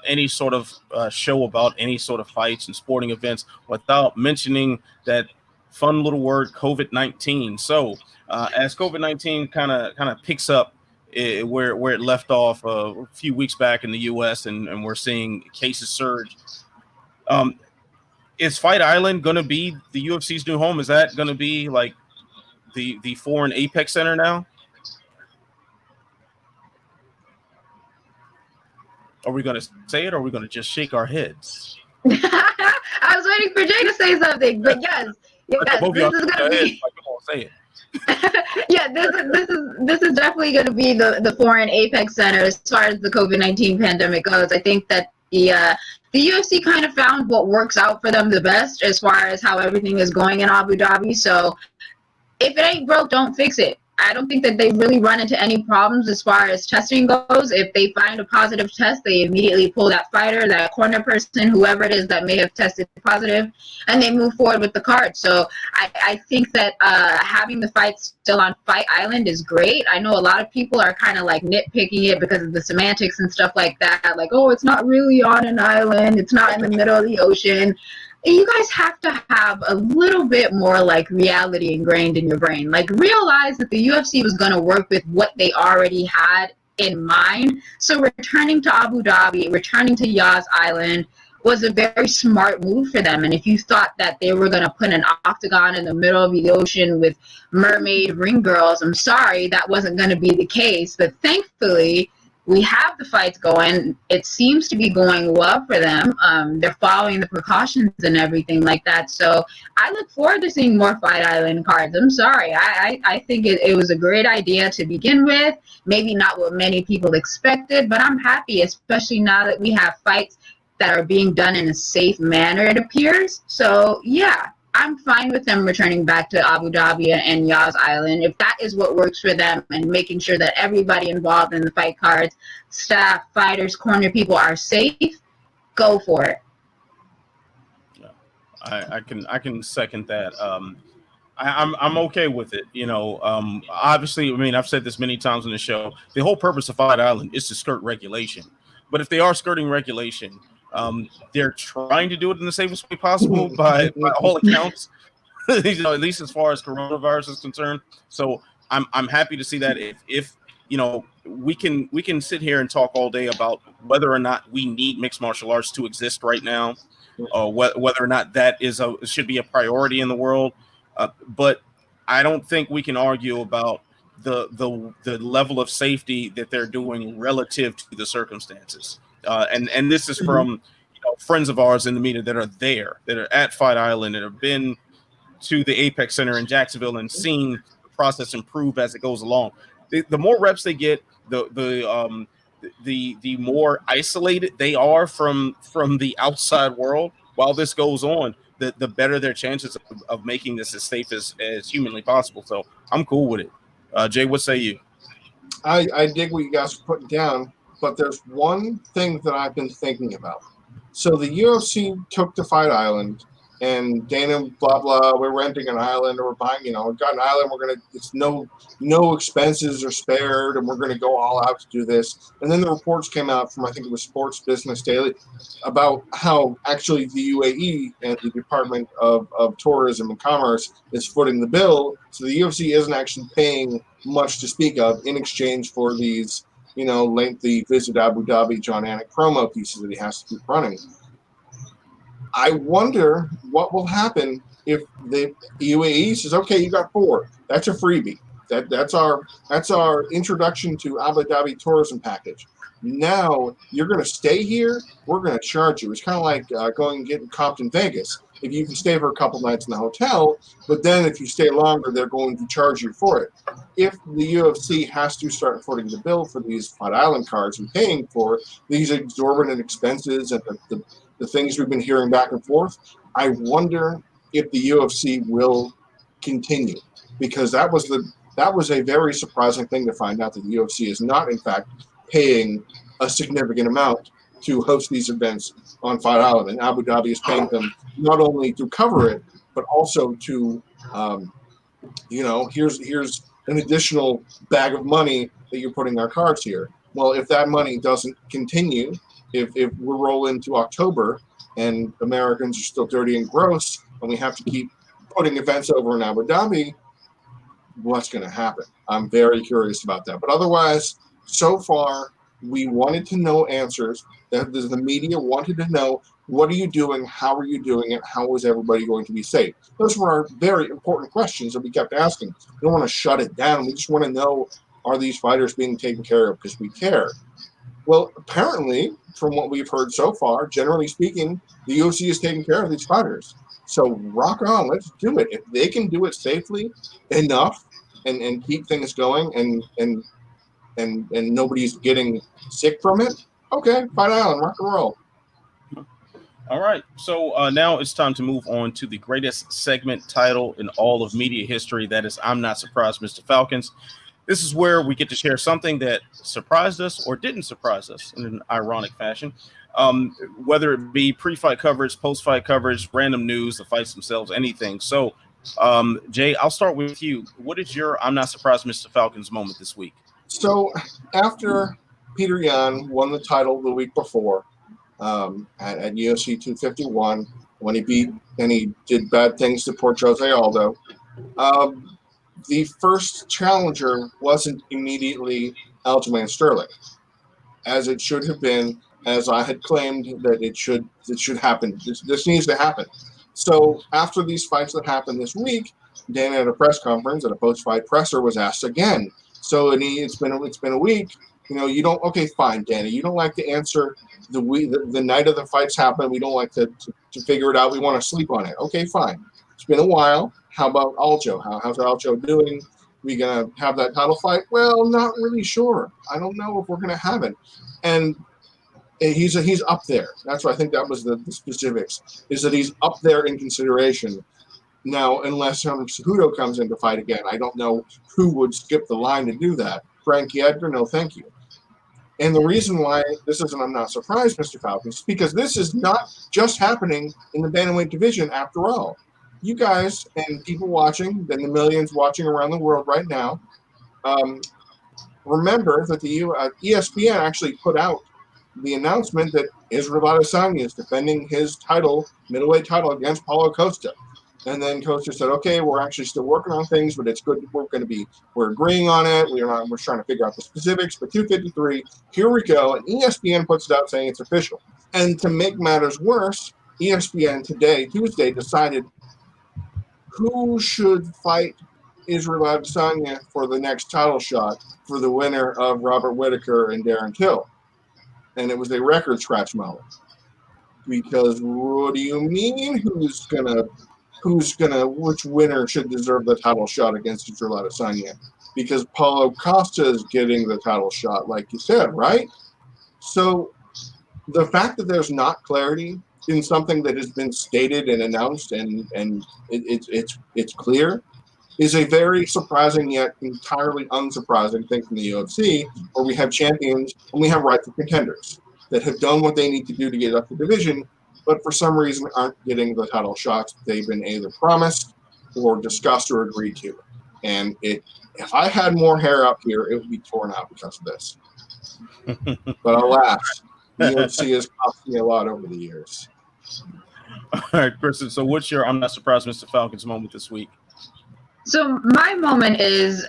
any sort of show about any sort of fights and sporting events without mentioning that fun little word COVID-19. So as COVID-19 kind of picks up where it left off a few weeks back in the U.S. and we're seeing cases surge. Is Fight Island going to be the UFC's new home? Is that going to be like the foreign Apex Center now? Are we going to say it, or are we going to just shake our heads? I was waiting for Jay to say something, but yes, this is going to be. Say it. Yeah, this is definitely going to be the foreign Apex Center as far as the COVID-19 pandemic goes. I think that the UFC kind of found what works out for them the best as far as how everything is going in Abu Dhabi. So if it ain't broke, don't fix it. I don't think that they really run into any problems as far as testing goes. If they find a positive test, they immediately pull that fighter, that corner person, whoever it is that may have tested positive, and they move forward with the card. So I think that having the fight still on Fight Island is great. I know a lot of people are kind of like nitpicking it because of the semantics and stuff like that. Like, oh, it's not really on an island. It's not in the middle of the ocean. You guys have to have a little bit more like reality ingrained in your brain. Like realize that the UFC was going to work with what they already had in mind. So returning to Abu Dhabi, returning to Yas Island was a very smart move for them. And if you thought that they were going to put an octagon in the middle of the ocean with mermaid ring girls, I'm sorry, that wasn't going to be the case. But thankfully, we have the fights going. It seems to be going well for them. They're following the precautions and everything like that. So I look forward to seeing more Fight Island cards. I'm sorry. I think it was a great idea to begin with. Maybe not what many people expected, but I'm happy, especially now that we have fights that are being done in a safe manner, it appears. So, yeah, I'm fine with them returning back to Abu Dhabi and Yas Island if that is what works for them, and making sure that everybody involved in the fight cards, staff, fighters, corner people are safe. Go for it. Yeah, I can second that. I'm okay with it. Obviously, I mean, I've said this many times on the show. The whole purpose of Fight Island is to skirt regulation. But if they are skirting regulation, they're trying to do it in the safest way possible by all accounts. At least as far as coronavirus is concerned. So I'm happy to see that. If we can sit here and talk all day about whether or not we need mixed martial arts to exist right now, or whether or not that should be a priority in the world. But I don't think we can argue about the level of safety that they're doing relative to the circumstances. And this is from friends of ours in the media that are at Fight Island, that have been to the Apex Center in Jacksonville and seen the process improve as it goes along. The more reps they get, the more isolated they are from the outside world while this goes on, the better their chances of making this as safe as humanly possible. So I'm cool with it. Jay, what say you? I dig what you guys are putting down, but there's one thing that I've been thinking about. So the UFC took to Fight Island, and Dana, blah, blah, we're renting an island, or we're buying, we've got an island, it's no expenses are spared, and we're going to go all out to do this. And then the reports came out from, I think it was Sports Business Daily, about how actually the UAE and the Department of Tourism and Commerce is footing the bill. So the UFC isn't actually paying much to speak of in exchange for these, lengthy Visit Abu Dhabi John Anik promo pieces that he has to keep running. I wonder what will happen if the UAE says, okay, you got 4. That's a freebie. That's our introduction to Abu Dhabi tourism package. Now you're going to stay here. We're going to charge you. It's kind of like going and getting comped in Vegas. If you can stay for a couple nights in the hotel, but then if you stay longer, they're going to charge you for it. If the UFC has to start footing the bill for these Fight Island cards and paying for these exorbitant expenses and the things we've been hearing back and forth, I wonder if the UFC will continue, because that was a very surprising thing to find out, that the UFC is not in fact paying a significant amount to host these events on Fight Island, and Abu Dhabi is paying them not only to cover it, but also to, here's an additional bag of money that you're putting our cards here. Well, if that money doesn't continue, if we're rolling into October and Americans are still dirty and gross, and we have to keep putting events over in Abu Dhabi, what's going to happen? I'm very curious about that. But otherwise, so far, we wanted to know answers. The media wanted to know, what are you doing? How are you doing it? How is everybody going to be safe? Those were our very important questions that we kept asking. We don't want to shut it down. We just want to know, are these fighters being taken care of? Because we care. Well, apparently, from what we've heard so far, generally speaking, the UFC is taking care of these fighters. So rock on, let's do it. If they can do it safely enough and keep things going and nobody's getting sick from it, okay, Fight Island, rock and roll. All right, so now it's time to move on to the greatest segment title in all of media history. That is, I'm Not Surprised, Mr. Falcons. This is where we get to share something that surprised us or didn't surprise us in an ironic fashion, whether it be pre-fight coverage, post-fight coverage, random news, the fights themselves, anything. So, Jay, I'll start with you. What is your I'm Not Surprised, Mr. Falcons moment this week? So after Peter Yan won the title the week before at UFC 251, when he did bad things to poor Jose Aldo, the first challenger wasn't immediately Aljamain Sterling, as it should have been, as I had claimed that it should happen. This needs to happen. So after these fights that happened this week, Dana at a press conference, at a post-fight presser, was asked again. So it's been a week. You don't. Okay, fine, Dana. You don't like to answer the night of the fights happen. We don't like to figure it out. We want to sleep on it. Okay, fine. It's been a while. How about Aljo? How's Aljo doing? We gonna have that title fight? Well, not really sure. I don't know if we're gonna have it. And he's up there. That's why I think that was the specifics, is that he's up there in consideration. Now, unless Cejudo comes in to fight again, I don't know who would skip the line to do that. Frankie Edgar, no thank you. And the reason why this isn't, I'm not surprised, Mr. Falcons, is because this is not just happening in the bantamweight division after all. You guys and people watching, and the millions watching around the world right now, remember that the ESPN actually put out the announcement that Israel Adesanya is defending his title, middleweight title, against Paulo Costa. And then Costa said, okay, we're actually still working on things, but it's good. We're agreeing on it. We're trying to figure out the specifics, but 253, here we go. And ESPN puts it out saying it's official. And to make matters worse, ESPN today, Tuesday, decided who should fight Israel Adesanya for the next title shot for the winner of Robert Whittaker and Darren Till. And it was a record scratch moment. Because what do you mean which winner should deserve the title shot against Israel Adesanya? Because Paulo Costa is getting the title shot, like you said, right? So the fact that there's not clarity in something that has been stated and announced and it's clear is a very surprising yet entirely unsurprising thing from the UFC, where we have champions and we have rightful contenders that have done what they need to do to get up the division, but for some reason aren't getting the title shots they've been either promised or discussed or agreed to. And if I had more hair up here, it would be torn out because of this. But alas, the UFC has cost me a lot over the years. All right, Kristen, so what's your I'm not surprised Mr. Falcons moment this week? So my moment is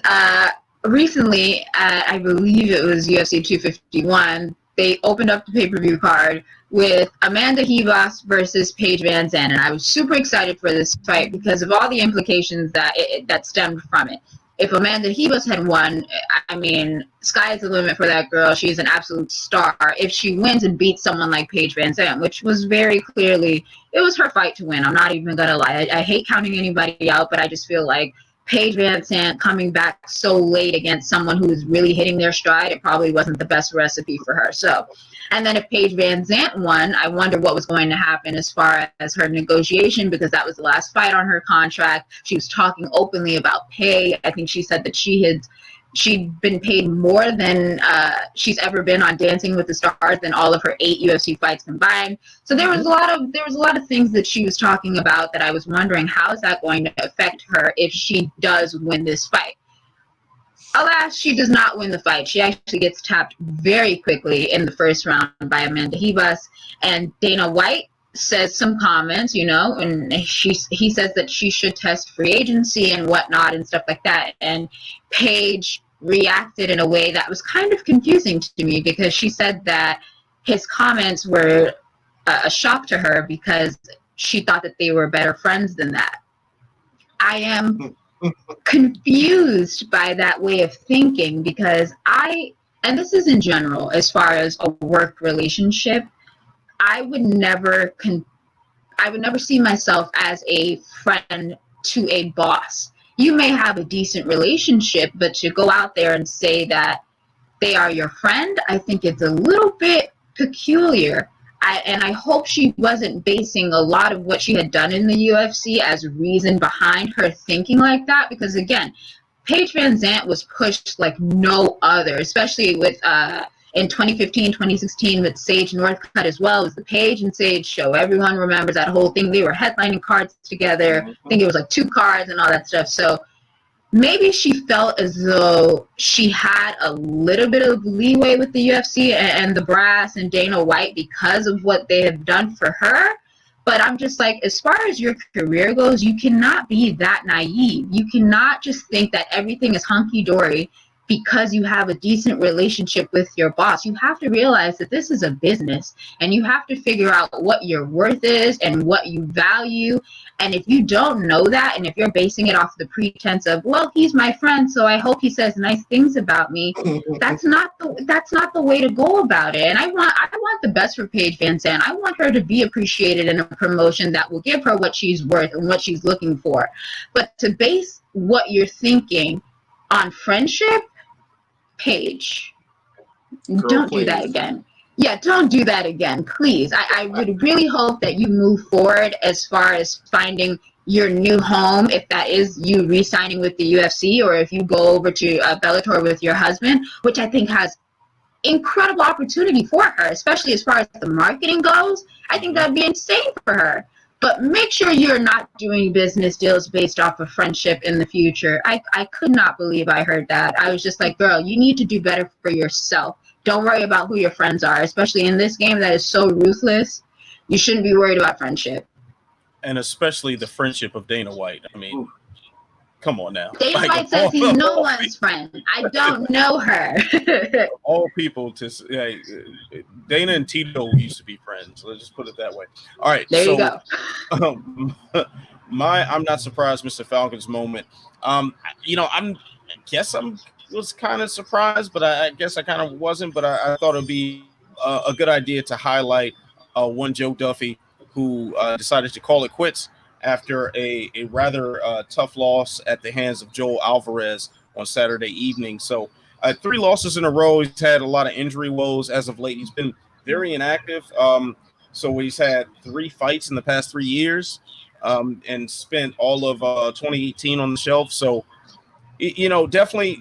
recently at, I believe it was UFC 251, they opened up the pay-per-view card with Amanda Ribas versus Paige Van Zandt, and I was super excited for this fight because of all the implications that stemmed from it. If Amanda Ribas had won, I mean, sky's the limit for that girl. She's an absolute star. If she wins and beats someone like Paige Van Zandt, which was very clearly, it was her fight to win. I'm not even going to lie. I hate counting anybody out, but I just feel like Paige Van Zandt coming back so late against someone who is really hitting their stride, it probably wasn't the best recipe for her. So, and then if Paige Van Zandt won, I wonder what was going to happen as far as her negotiation, because that was the last fight on her contract. She was talking openly about pay. I think she said that she'd been paid more than she's ever been on Dancing with the Stars than all of her 8 UFC fights combined. So there was a lot of things that she was talking about that I was wondering, how is that going to affect her if she does win this fight? Alas, she does not win the fight. She actually gets tapped very quickly in the first round by Amanda Ribas, and Dana White says some comments, and he says that she should test free agency and whatnot and stuff like that. And Paige reacted in a way that was kind of confusing to me, because she said that his comments were a shock to her because she thought that they were better friends than that. I am confused by that way of thinking, because and this is in general as far as a work relationship, I would never see myself as a friend to a boss. You may have a decent relationship, but to go out there and say that they are your friend, I think it's a little bit peculiar. I hope she wasn't basing a lot of what she had done in the UFC as reason behind her thinking like that, because again, Paige Van Zandt was pushed like no other, especially with in 2015, 2016 with Sage Northcutt as well. It was the Paige and Sage show. Everyone remembers that whole thing. They were headlining cards together. I think it was like 2 cards and all that stuff. So maybe she felt as though she had a little bit of leeway with the UFC and the brass and Dana White because of what they have done for her. But I'm just like, as far as your career goes, you cannot be that naive. You cannot just think that everything is hunky-dory because you have a decent relationship with your boss. You have to realize that this is a business, and you have to figure out what your worth is and what you value. And if you don't know that, and if you're basing it off the pretense of, well, he's my friend, so I hope he says nice things about me, that's not the way to go about it. And I want the best for Paige Van Zandt. I want her to be appreciated in a promotion that will give her what she's worth and what she's looking for. But to base what you're thinking on friendship, Paige, don't do that again. Yeah, don't do that again, please. I would really hope that you move forward as far as finding your new home, if that is you re-signing with the UFC, or if you go over to Bellator with your husband, which I think has incredible opportunity for her, especially as far as the marketing goes. I think that'd be insane for her. But make sure you're not doing business deals based off of friendship in the future. I could not believe I heard that. I was just like, girl, you need to do better for yourself. Don't worry about who your friends are, especially in this game that is so ruthless. You shouldn't be worried about friendship. And especially the friendship of Dana White. I mean, come on now. Dana White says he's no one's friend. I don't know her. All people Dana and Tito used to be friends. Let's just put it that way. All right. There you go. I'm not surprised, Mr. Falcon's moment. I was kind of surprised, but I guess I kind of wasn't. But I thought it'd be a good idea to highlight one Joe Duffy who decided to call it quits after a rather tough loss at the hands of Joel Alvarez on Saturday evening. So 3 losses in a row. He's had a lot of injury woes as of late. He's been very inactive. So he's had 3 fights in the past 3 years and spent all of 2018 on the shelf. So, definitely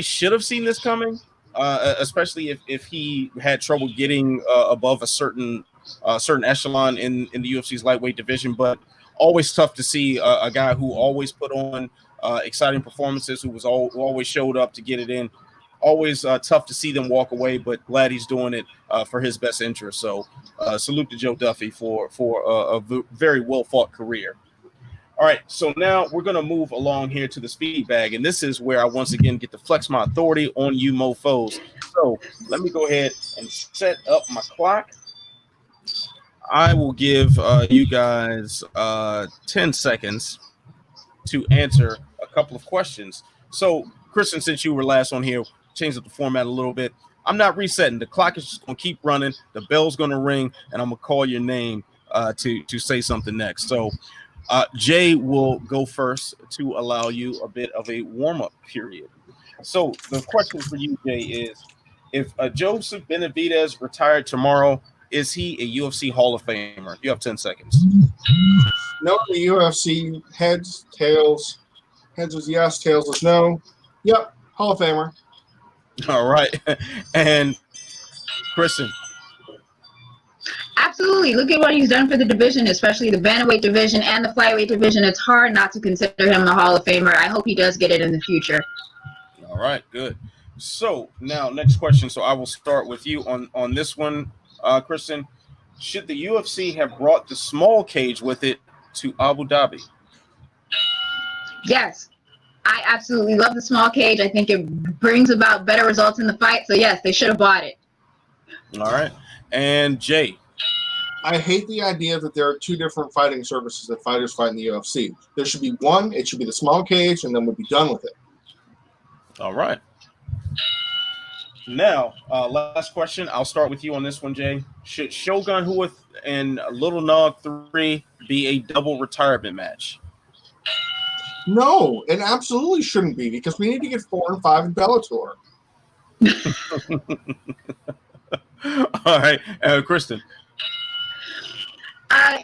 should have seen this coming, especially if he had trouble getting above a certain echelon in the UFC's lightweight division. But always tough to see a guy who always put on exciting performances, who always showed up to get it in. Always tough to see them walk away, but glad he's doing it for his best interest. So salute to Joe Duffy for a very well-fought career. All right, so now we're going to move along here to the speed bag, and this is where I once again get to flex my authority on you mofos. So let me go ahead and set up my clock. I will give you guys 10 seconds to answer a couple of questions. So, Kristen, since you were last on here, change up the format a little bit. I'm not resetting. The clock is just going to keep running. The bell's going to ring, and I'm going to call your name to say something next. So, Jay will go first to allow you a bit of a warm-up period. So, the question for you, Jay, is if Joseph Benavidez retired tomorrow, is he a UFC Hall of Famer? You have 10 seconds. No, the UFC. Heads, tails. Heads was yes, tails was no. Yep, Hall of Famer. All right. And Kristen. Absolutely. Look at what he's done for the division, especially the bantamweight division and the flyweight division. It's hard not to consider him a Hall of Famer. I hope he does get it in the future. All right, good. So now next question. So I will start with you on this one, Kristen. Should the UFC have brought the small cage with it to Abu Dhabi? Yes. I absolutely love the small cage. I think it brings about better results in the fight. So, yes, they should have bought it. All right. And Jay. I hate the idea that there are 2 different fighting services that fighters fight in the UFC. There should be one. It should be the small cage, and then we'll be done with it. All right. Now, last question. I'll start with you on this one, Jay. Should Shogun Huith and Little Nog 3 be a double retirement match? No, it absolutely shouldn't be because we need to get 4 and 5 in Bellator. All right. Kristen.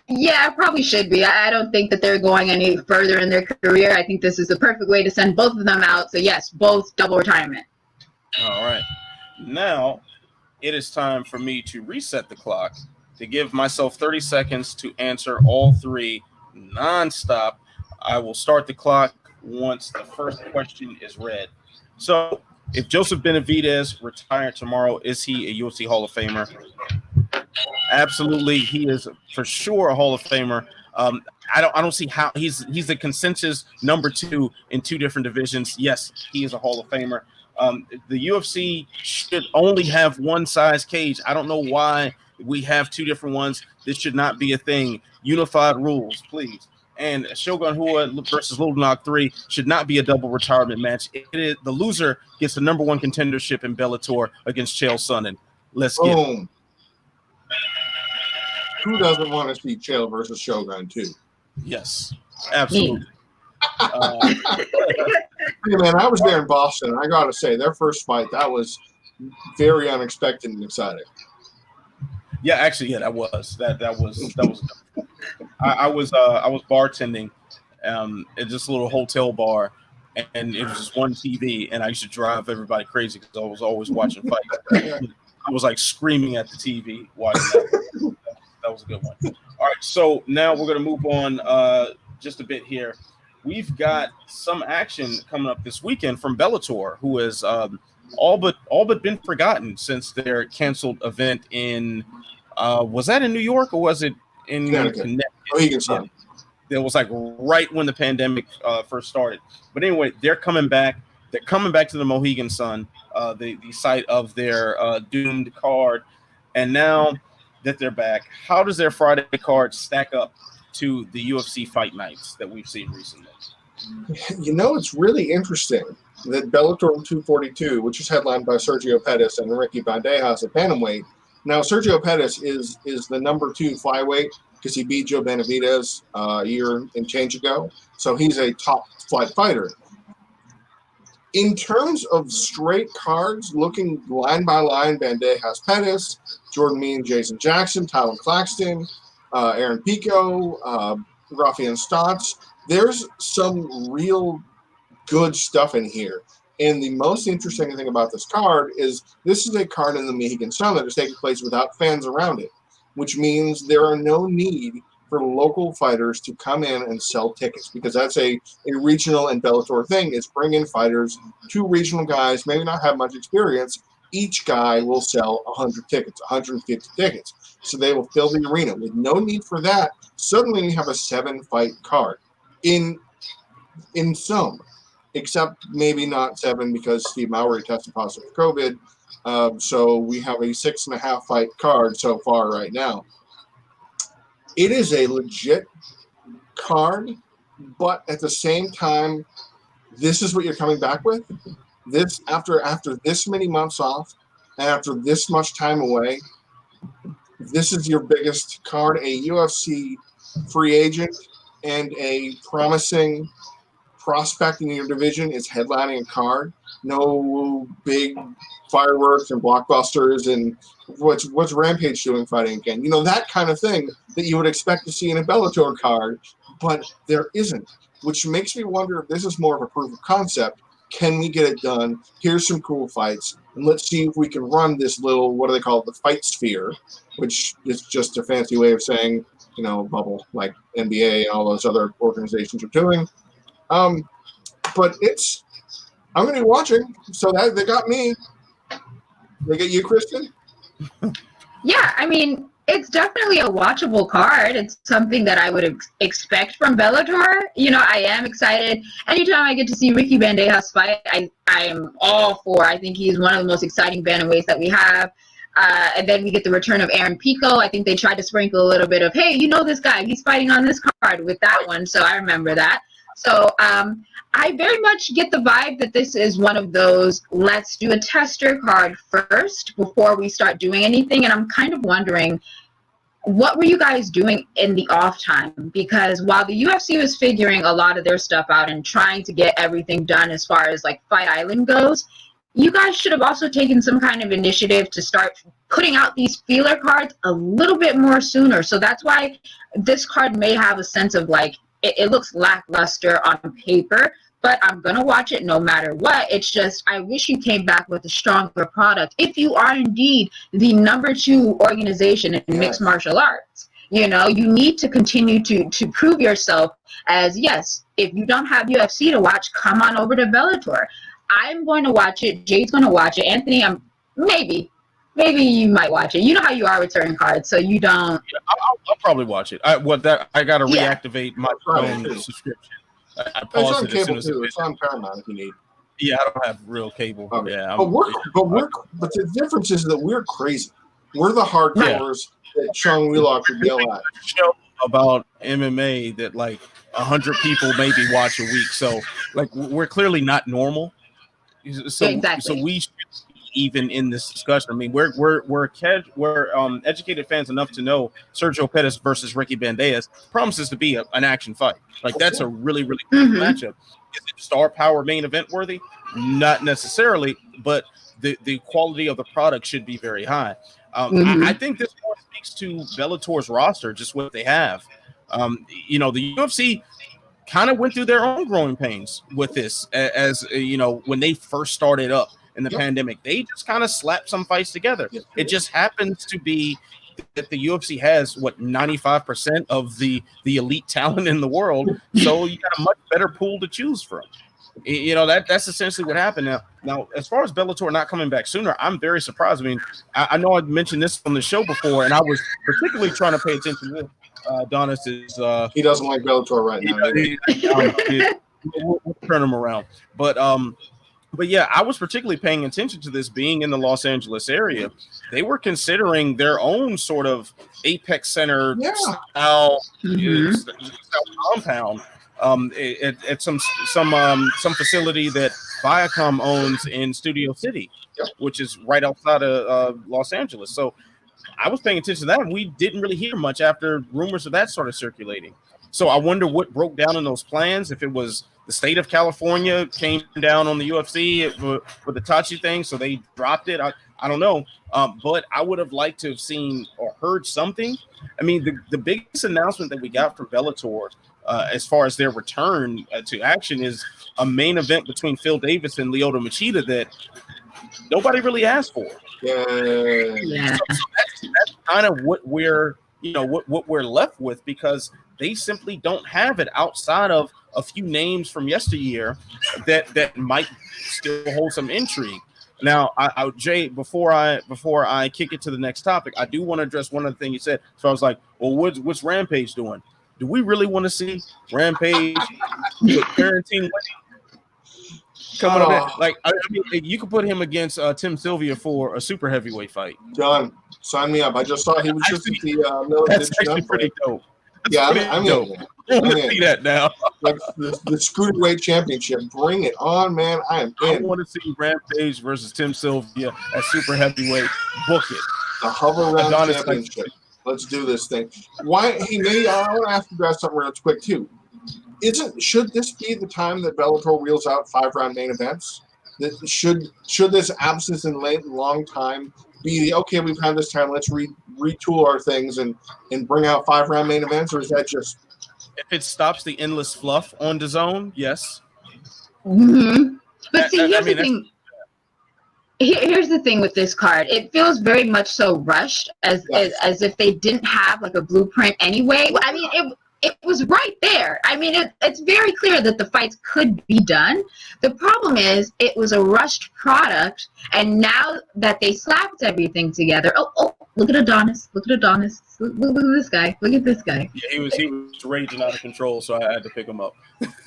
Yeah, probably should be. I don't think that they're going any further in their career. I think this is the perfect way to send both of them out. So, yes, both double retirement. All right. Now, it is time for me to reset the clock to give myself 30 seconds to answer all 3 nonstop. I will start the clock once the first question is read. So, if Joseph Benavidez retired tomorrow, is he a UFC Hall of Famer? Absolutely, he is for sure a Hall of Famer. I don't see how he's the consensus number 2 in 2 different divisions. Yes, he is a Hall of Famer. The UFC should only have one size cage. I don't know why we have 2 different ones. This should not be a thing. Unified rules, please. And Shogun Huith versus Little Nog 3 should not be a double retirement match. It is the loser gets the number 1 contendership in Bellator against Chael Sonnen. Let's get it. Who doesn't want to see Chael versus Shogun too? Yes, absolutely. Hey man, I was there in Boston. I got to say, their first fight, that was very unexpected and exciting. Yeah, actually, yeah, that was. I was bartending at this little hotel bar, and it was just one TV, and I used to drive everybody crazy because I was always watching fights. I was like screaming at the TV watching that. That was a good one. All right, so now we're gonna move on just a bit here. We've got some action coming up this weekend from Bellator, who has all but been forgotten since their canceled event in was that in New York or was it in Connecticut? Yeah. It was like right when the pandemic first started. But anyway, they're coming back. They're coming back to the Mohegan Sun, the site of their doomed card. And now that they're back, how does their Friday card stack up to the UFC fight nights that we've seen recently? You know, it's really interesting that Bellator 242, which is headlined by Sergio Pettis and Ricky Bandejas at bantamweight. Now, Sergio Pettis is the number 2 flyweight because he beat Joe Benavidez a year and change ago. So he's a top flight fighter. In terms of straight cards, looking line by line, Bandejas Pettis, Jordan Mean, Jason Jackson, Tylen Claxton, Aaron Pico, Rafian Stotts, there's some real good stuff in here. And the most interesting thing about this card is this is a card in the Mohegan Sun that is taking place without fans around it, which means there are no need for local fighters to come in and sell tickets, because that's a regional and Bellator thing, is bring in fighters, 2 regional guys, maybe not have much experience. Each guy will sell 100 tickets, 150 tickets. So they will fill the arena. With no need for that, suddenly we have a 7-fight card in some, except maybe not 7 because Steve Mowry tested positive for COVID. So we have a 6.5-fight card so far right now. It is a legit card, but at the same time, this is what you're coming back with. This after this many months off, and after this much time away, this is your biggest card. A UFC free agent and a promising prospect in your division is headlining a card. No big fireworks and blockbusters and what's Rampage doing fighting again? You know, that kind of thing that you would expect to see in a Bellator card, but there isn't, which makes me wonder if this is more of a proof of concept. Can we get it done? Here's some cool fights, and let's see if we can run this little, what do they call it, the fight sphere, which is just a fancy way of saying, you know, bubble, like NBA and all those other organizations are doing. But I'm going to be watching, so that they got me. They get you, Kristen? Yeah, I mean, it's definitely a watchable card. It's something that I would expect from Bellator. You know, I am excited. Anytime I get to see Ricky Bandejas fight, I am all for. I think he's one of the most exciting bantamweights that we have. And then we get the return of Aaron Pico. I think they tried to sprinkle a little bit of, hey, you know this guy. He's fighting on this card with that one. So I remember that. So I very much get the vibe that this is one of those, let's do a tester card first before we start doing anything. And I'm kind of wondering, what were you guys doing in the off time? Because while the UFC was figuring a lot of their stuff out and trying to get everything done as far as like Fight Island goes, you guys should have also taken some kind of initiative to start putting out these feeler cards a little bit more sooner. So that's why this card may have a sense of like, it looks lackluster on paper, but I'm going to watch it no matter what. It's just, I wish you came back with a stronger product. If you are indeed the number 2 organization in mixed martial arts, you know, you need to continue to prove yourself as, yes, if you don't have UFC to watch, come on over to Bellator. I'm going to watch it. Jade's going to watch it. Anthony, maybe you might watch it. You know how you are with certain cards, so you don't. I'll probably watch it. I got to reactivate my phone subscription. I paused it as soon as it's on Paramount if you need. Yeah, I don't have real cable. Okay. Yeah, but the difference is that we're crazy. We're the hardcores that Sean Wheelock would yell at. Show about MMA that like 100 people maybe watch a week. So like we're clearly not normal. So exactly. So we should even in this discussion. I mean, we're educated fans enough to know Sergio Pettis versus Ricky Bandejas promises to be an action fight. Like that's a really, really good matchup. Is it star power main event worthy? Not necessarily, but the quality of the product should be very high. I think this more speaks to Bellator's roster, just what they have. The UFC kind of went through their own growing pains with this, as when they first started up in the pandemic. They just kind of slapped some fights together. It just happens to be that the UFC has 95% of the elite talent in the world, so you got a much better pool to choose from. That's essentially what happened. Now, as far as Bellator not coming back sooner, I'm very surprised. I mean, I know I've mentioned this on the show before, and I was particularly trying to pay attention to this. Donis is he doesn't like Bellator right now. We'll turn him around, but yeah, I was particularly paying attention to this being in the Los Angeles area. They were considering their own sort of Apex Center style compound at some facility that Viacom owns in Studio City, which is right outside of Los Angeles. So I was paying attention to that, and we didn't really hear much after rumors of that started circulating. So I wonder what broke down in those plans, if it was the state of California came down on the UFC with the Tachi thing, so they dropped it. I don't know, but I would have liked to have seen or heard something. I mean, the biggest announcement that we got from Bellator as far as their return to action is a main event between Phil Davis and Lyoto Machida that nobody really asked for. Yeah. So that's kind of what we're what we're left with, because they simply don't have it outside of a few names from yesteryear that might still hold some intrigue. Now, Jay, before I kick it to the next topic, I do want to address one other thing you said. So I was like, well, what's Rampage doing? Do we really want to see Rampage parenting coming up? Like, I mean, you could put him against Tim Sylvia for a super heavyweight fight. John, sign me up. I just saw he was just at the That's actually pretty dope. I'm dope. I want to see that now. Like the Scooterweight Championship. Bring it on, man. I am in. I want to see Rampage versus Tim Sylvia at super heavyweight. Book it. The Hover Round Championship. Let's do this thing. I want to ask you guys something real quick too. Should this be the time that Bellator wheels out 5-round main events? Should this absence in long time be okay? We've had this time. Let's retool our things and bring out 5-round main events, or is that just? If it stops the endless fluff on DAZN, yes. Mm-hmm. But see, here's the thing. Here's the thing with this card. It feels very much so rushed, as if they didn't have like a blueprint anyway. I mean, it was right there. I mean, it's very clear that the fights could be done. The problem is it was a rushed product, and now that they slapped everything together. Oh, look at Adonis. Look at Adonis. Look at this guy. Look at this guy. Yeah, he was raging out of control, so I had to pick him up.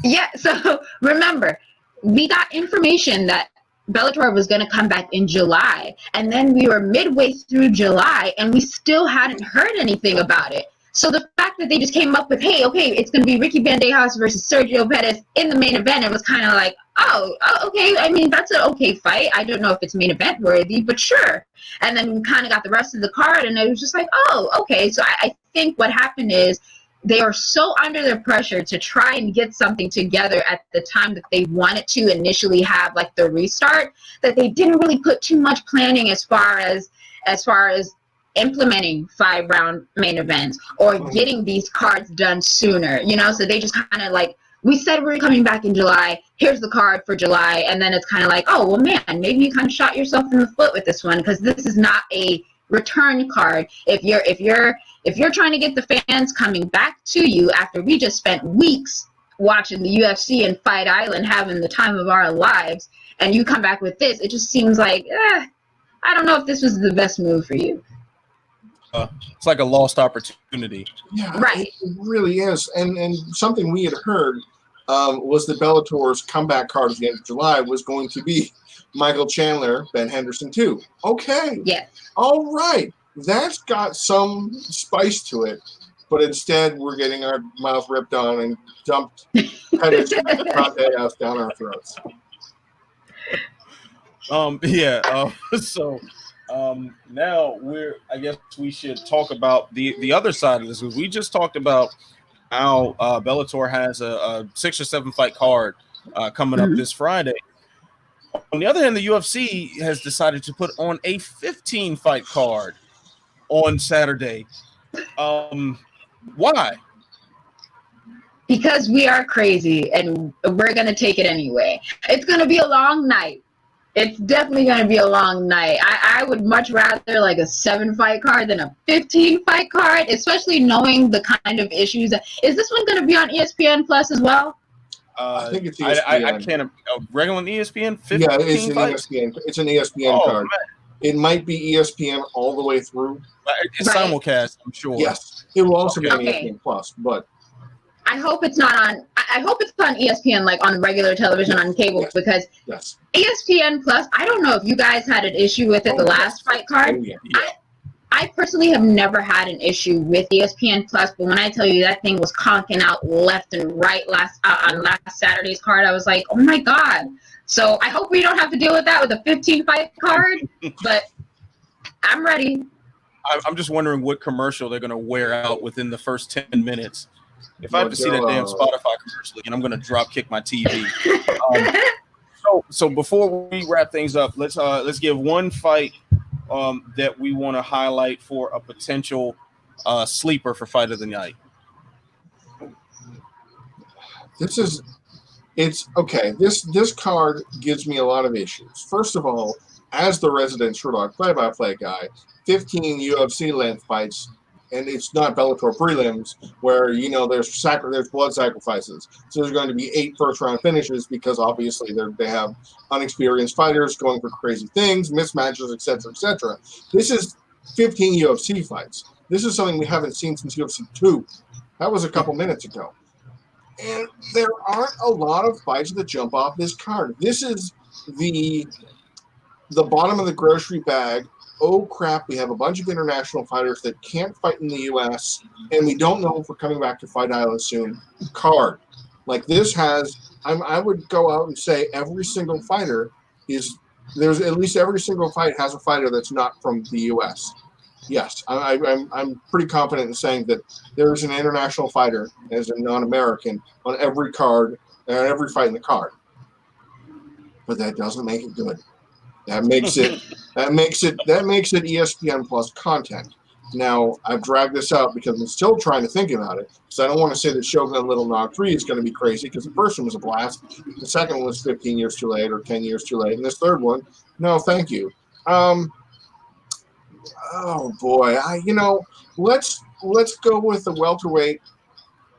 Yeah, so remember, we got information that Bellator was going to come back in July, and then we were midway through July, and we still hadn't heard anything about it. So the fact that they just came up with, hey, okay, it's going to be Ricky Bandejas versus Sergio Pettis in the main event, it was kind of like, oh, okay. I mean, that's an okay fight. I don't know if it's main event worthy, but sure. And then we kind of got the rest of the card, and it was just like, oh, okay. So I think what happened is they are so under the pressure to try and get something together at the time that they wanted to initially have, like the restart, that they didn't really put too much planning as far as implementing 5-round main events or getting these cards done sooner, so they just kind of like, we said we're coming back in July, here's the card for July, and then it's kind of like, oh, well, man, maybe you kind of shot yourself in the foot with this one, because this is not a return card. If you're trying to get the fans coming back to you after we just spent weeks watching the UFC and Fight Island having the time of our lives, and you come back with this, it just seems like, I don't know if this was the best move for you. It's like a lost opportunity. Yeah, right. It really is. And something we had heard was that Bellator's comeback card at the end of July was going to be Michael Chandler, Ben Henderson too. Okay. Yeah. All right. That's got some spice to it. But instead, we're getting our mouth ripped on and dumped Pettis down our throats. Now I guess we should talk about the other side of this. We just talked about how Bellator has a 6 or 7 fight card coming up this Friday. On the other hand, the UFC has decided to put on a 15 fight card on Saturday. Why? Because we are crazy and we're going to take it anyway. It's going to be a long night. It's definitely going to be a long night. I would much rather like a 7-fight card than a 15-fight card, especially knowing the kind of issues. Is this one going to be on ESPN Plus as well? I think it's ESPN. I can't. Regular on ESPN? Yeah, it's an ESPN. It's an ESPN card. Man. It might be ESPN all the way through. It's simulcast, I'm sure. Yes, it will also be on Okay. ESPN Plus, but I hope it's not on. I hope it's on ESPN, like on regular television on cable, Yes. because yes. ESPN Plus. I don't know if you guys had an issue with it the last fight card. Oh, yeah. I personally have never had an issue with ESPN Plus, but when I tell you that thing was conking out left and right on last Saturday's card, I was like, oh my god. So I hope we don't have to deal with that with a 15-fight card, but I'm ready. I'm just wondering what commercial they're going to wear out within the first 10 minutes. If I have to see that damn Spotify commercial again, I'm going to drop kick my TV. So before we wrap things up, let's give one fight that we want to highlight for a potential sleeper for fight of the night. It's okay. This card gives me a lot of issues. First of all, as the resident Sherlock play-by-play guy, 15 UFC length fights, and it's not Bellator prelims where there's blood sacrifices. So there's going to be 8 first-round finishes because obviously they have unexperienced fighters going for crazy things, mismatches, etc., etc. This is 15 UFC fights. This is something we haven't seen since UFC 2. That was a couple minutes ago. And there aren't a lot of fights that jump off this card. This is the bottom of the grocery bag. Oh, crap, we have a bunch of international fighters that can't fight in the U.S., and we don't know if we're coming back to Fight Island soon. Card. Like this I would go out and say every single fighter there's at least every single fight has a fighter that's not from the U.S. Yes, I'm pretty confident in saying that there is an international fighter as a non-American on every card, every fight in the card. But that doesn't make it good. That makes it ESPN Plus content. Now I've dragged this out because I'm still trying to think about it. So I don't want to say that Shogun Little Nog 3 is going to be crazy because the first one was a blast. The second one was 15 years too late or 10 years too late, and this third one, no, thank you. Oh boy, let's go with the welterweight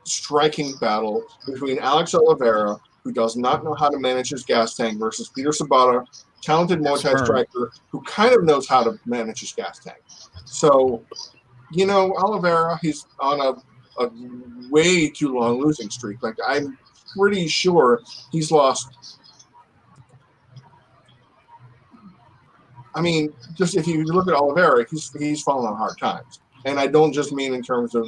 striking battle between Alex Oliveira, who does not know how to manage his gas tank, versus Peter Sabata, talented Muay Thai striker who kind of knows how to manage his gas tank. So, Oliveira, he's on a way too long losing streak. Like, I'm pretty sure he's lost. I mean, just if you look at Oliveira, he's fallen on hard times. And I don't just mean in terms of,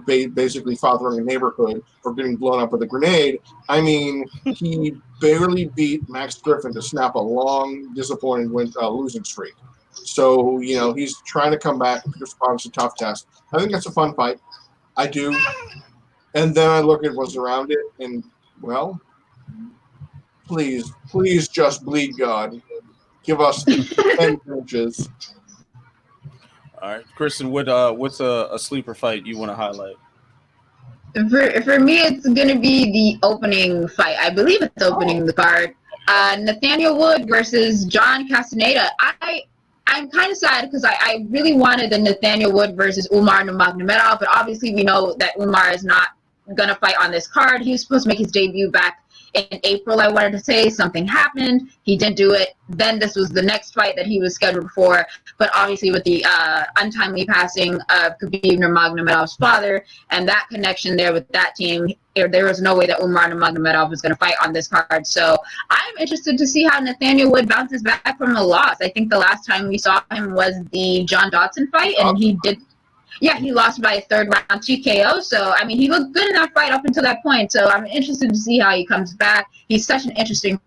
basically fathering a neighborhood or getting blown up with a grenade. I mean, he barely beat Max Griffin to snap a long, disappointing losing streak. So, he's trying to come back. It's a tough test. I think that's a fun fight. I do. And then I look at what's around it, and, well, please just bleed God. Give us 10 inches. All right, Kristen, what's a sleeper fight you want to highlight? For me, it's going to be the opening fight. I believe it's opening the card. Nathaniel Wood versus John Castaneda. I'm kind of sad because I really wanted the Nathaniel Wood versus Umar Nurmagomedov, but obviously we know that Umar is not going to fight on this card. He was supposed to make his debut back in April. I wanted to say something happened. He didn't do it. Then this was the next fight that he was scheduled for. But obviously with the untimely passing of Khabib Nurmagomedov's father and that connection there with that team, there was no way that Umar Nurmagomedov was going to fight on this card. So I'm interested to see how Nathaniel Wood bounces back from a loss. I think the last time we saw him was the John Dodson fight, and he lost by a third round TKO. So, I mean, he looked good in that fight up until that point. So I'm interested to see how he comes back. He's such an interesting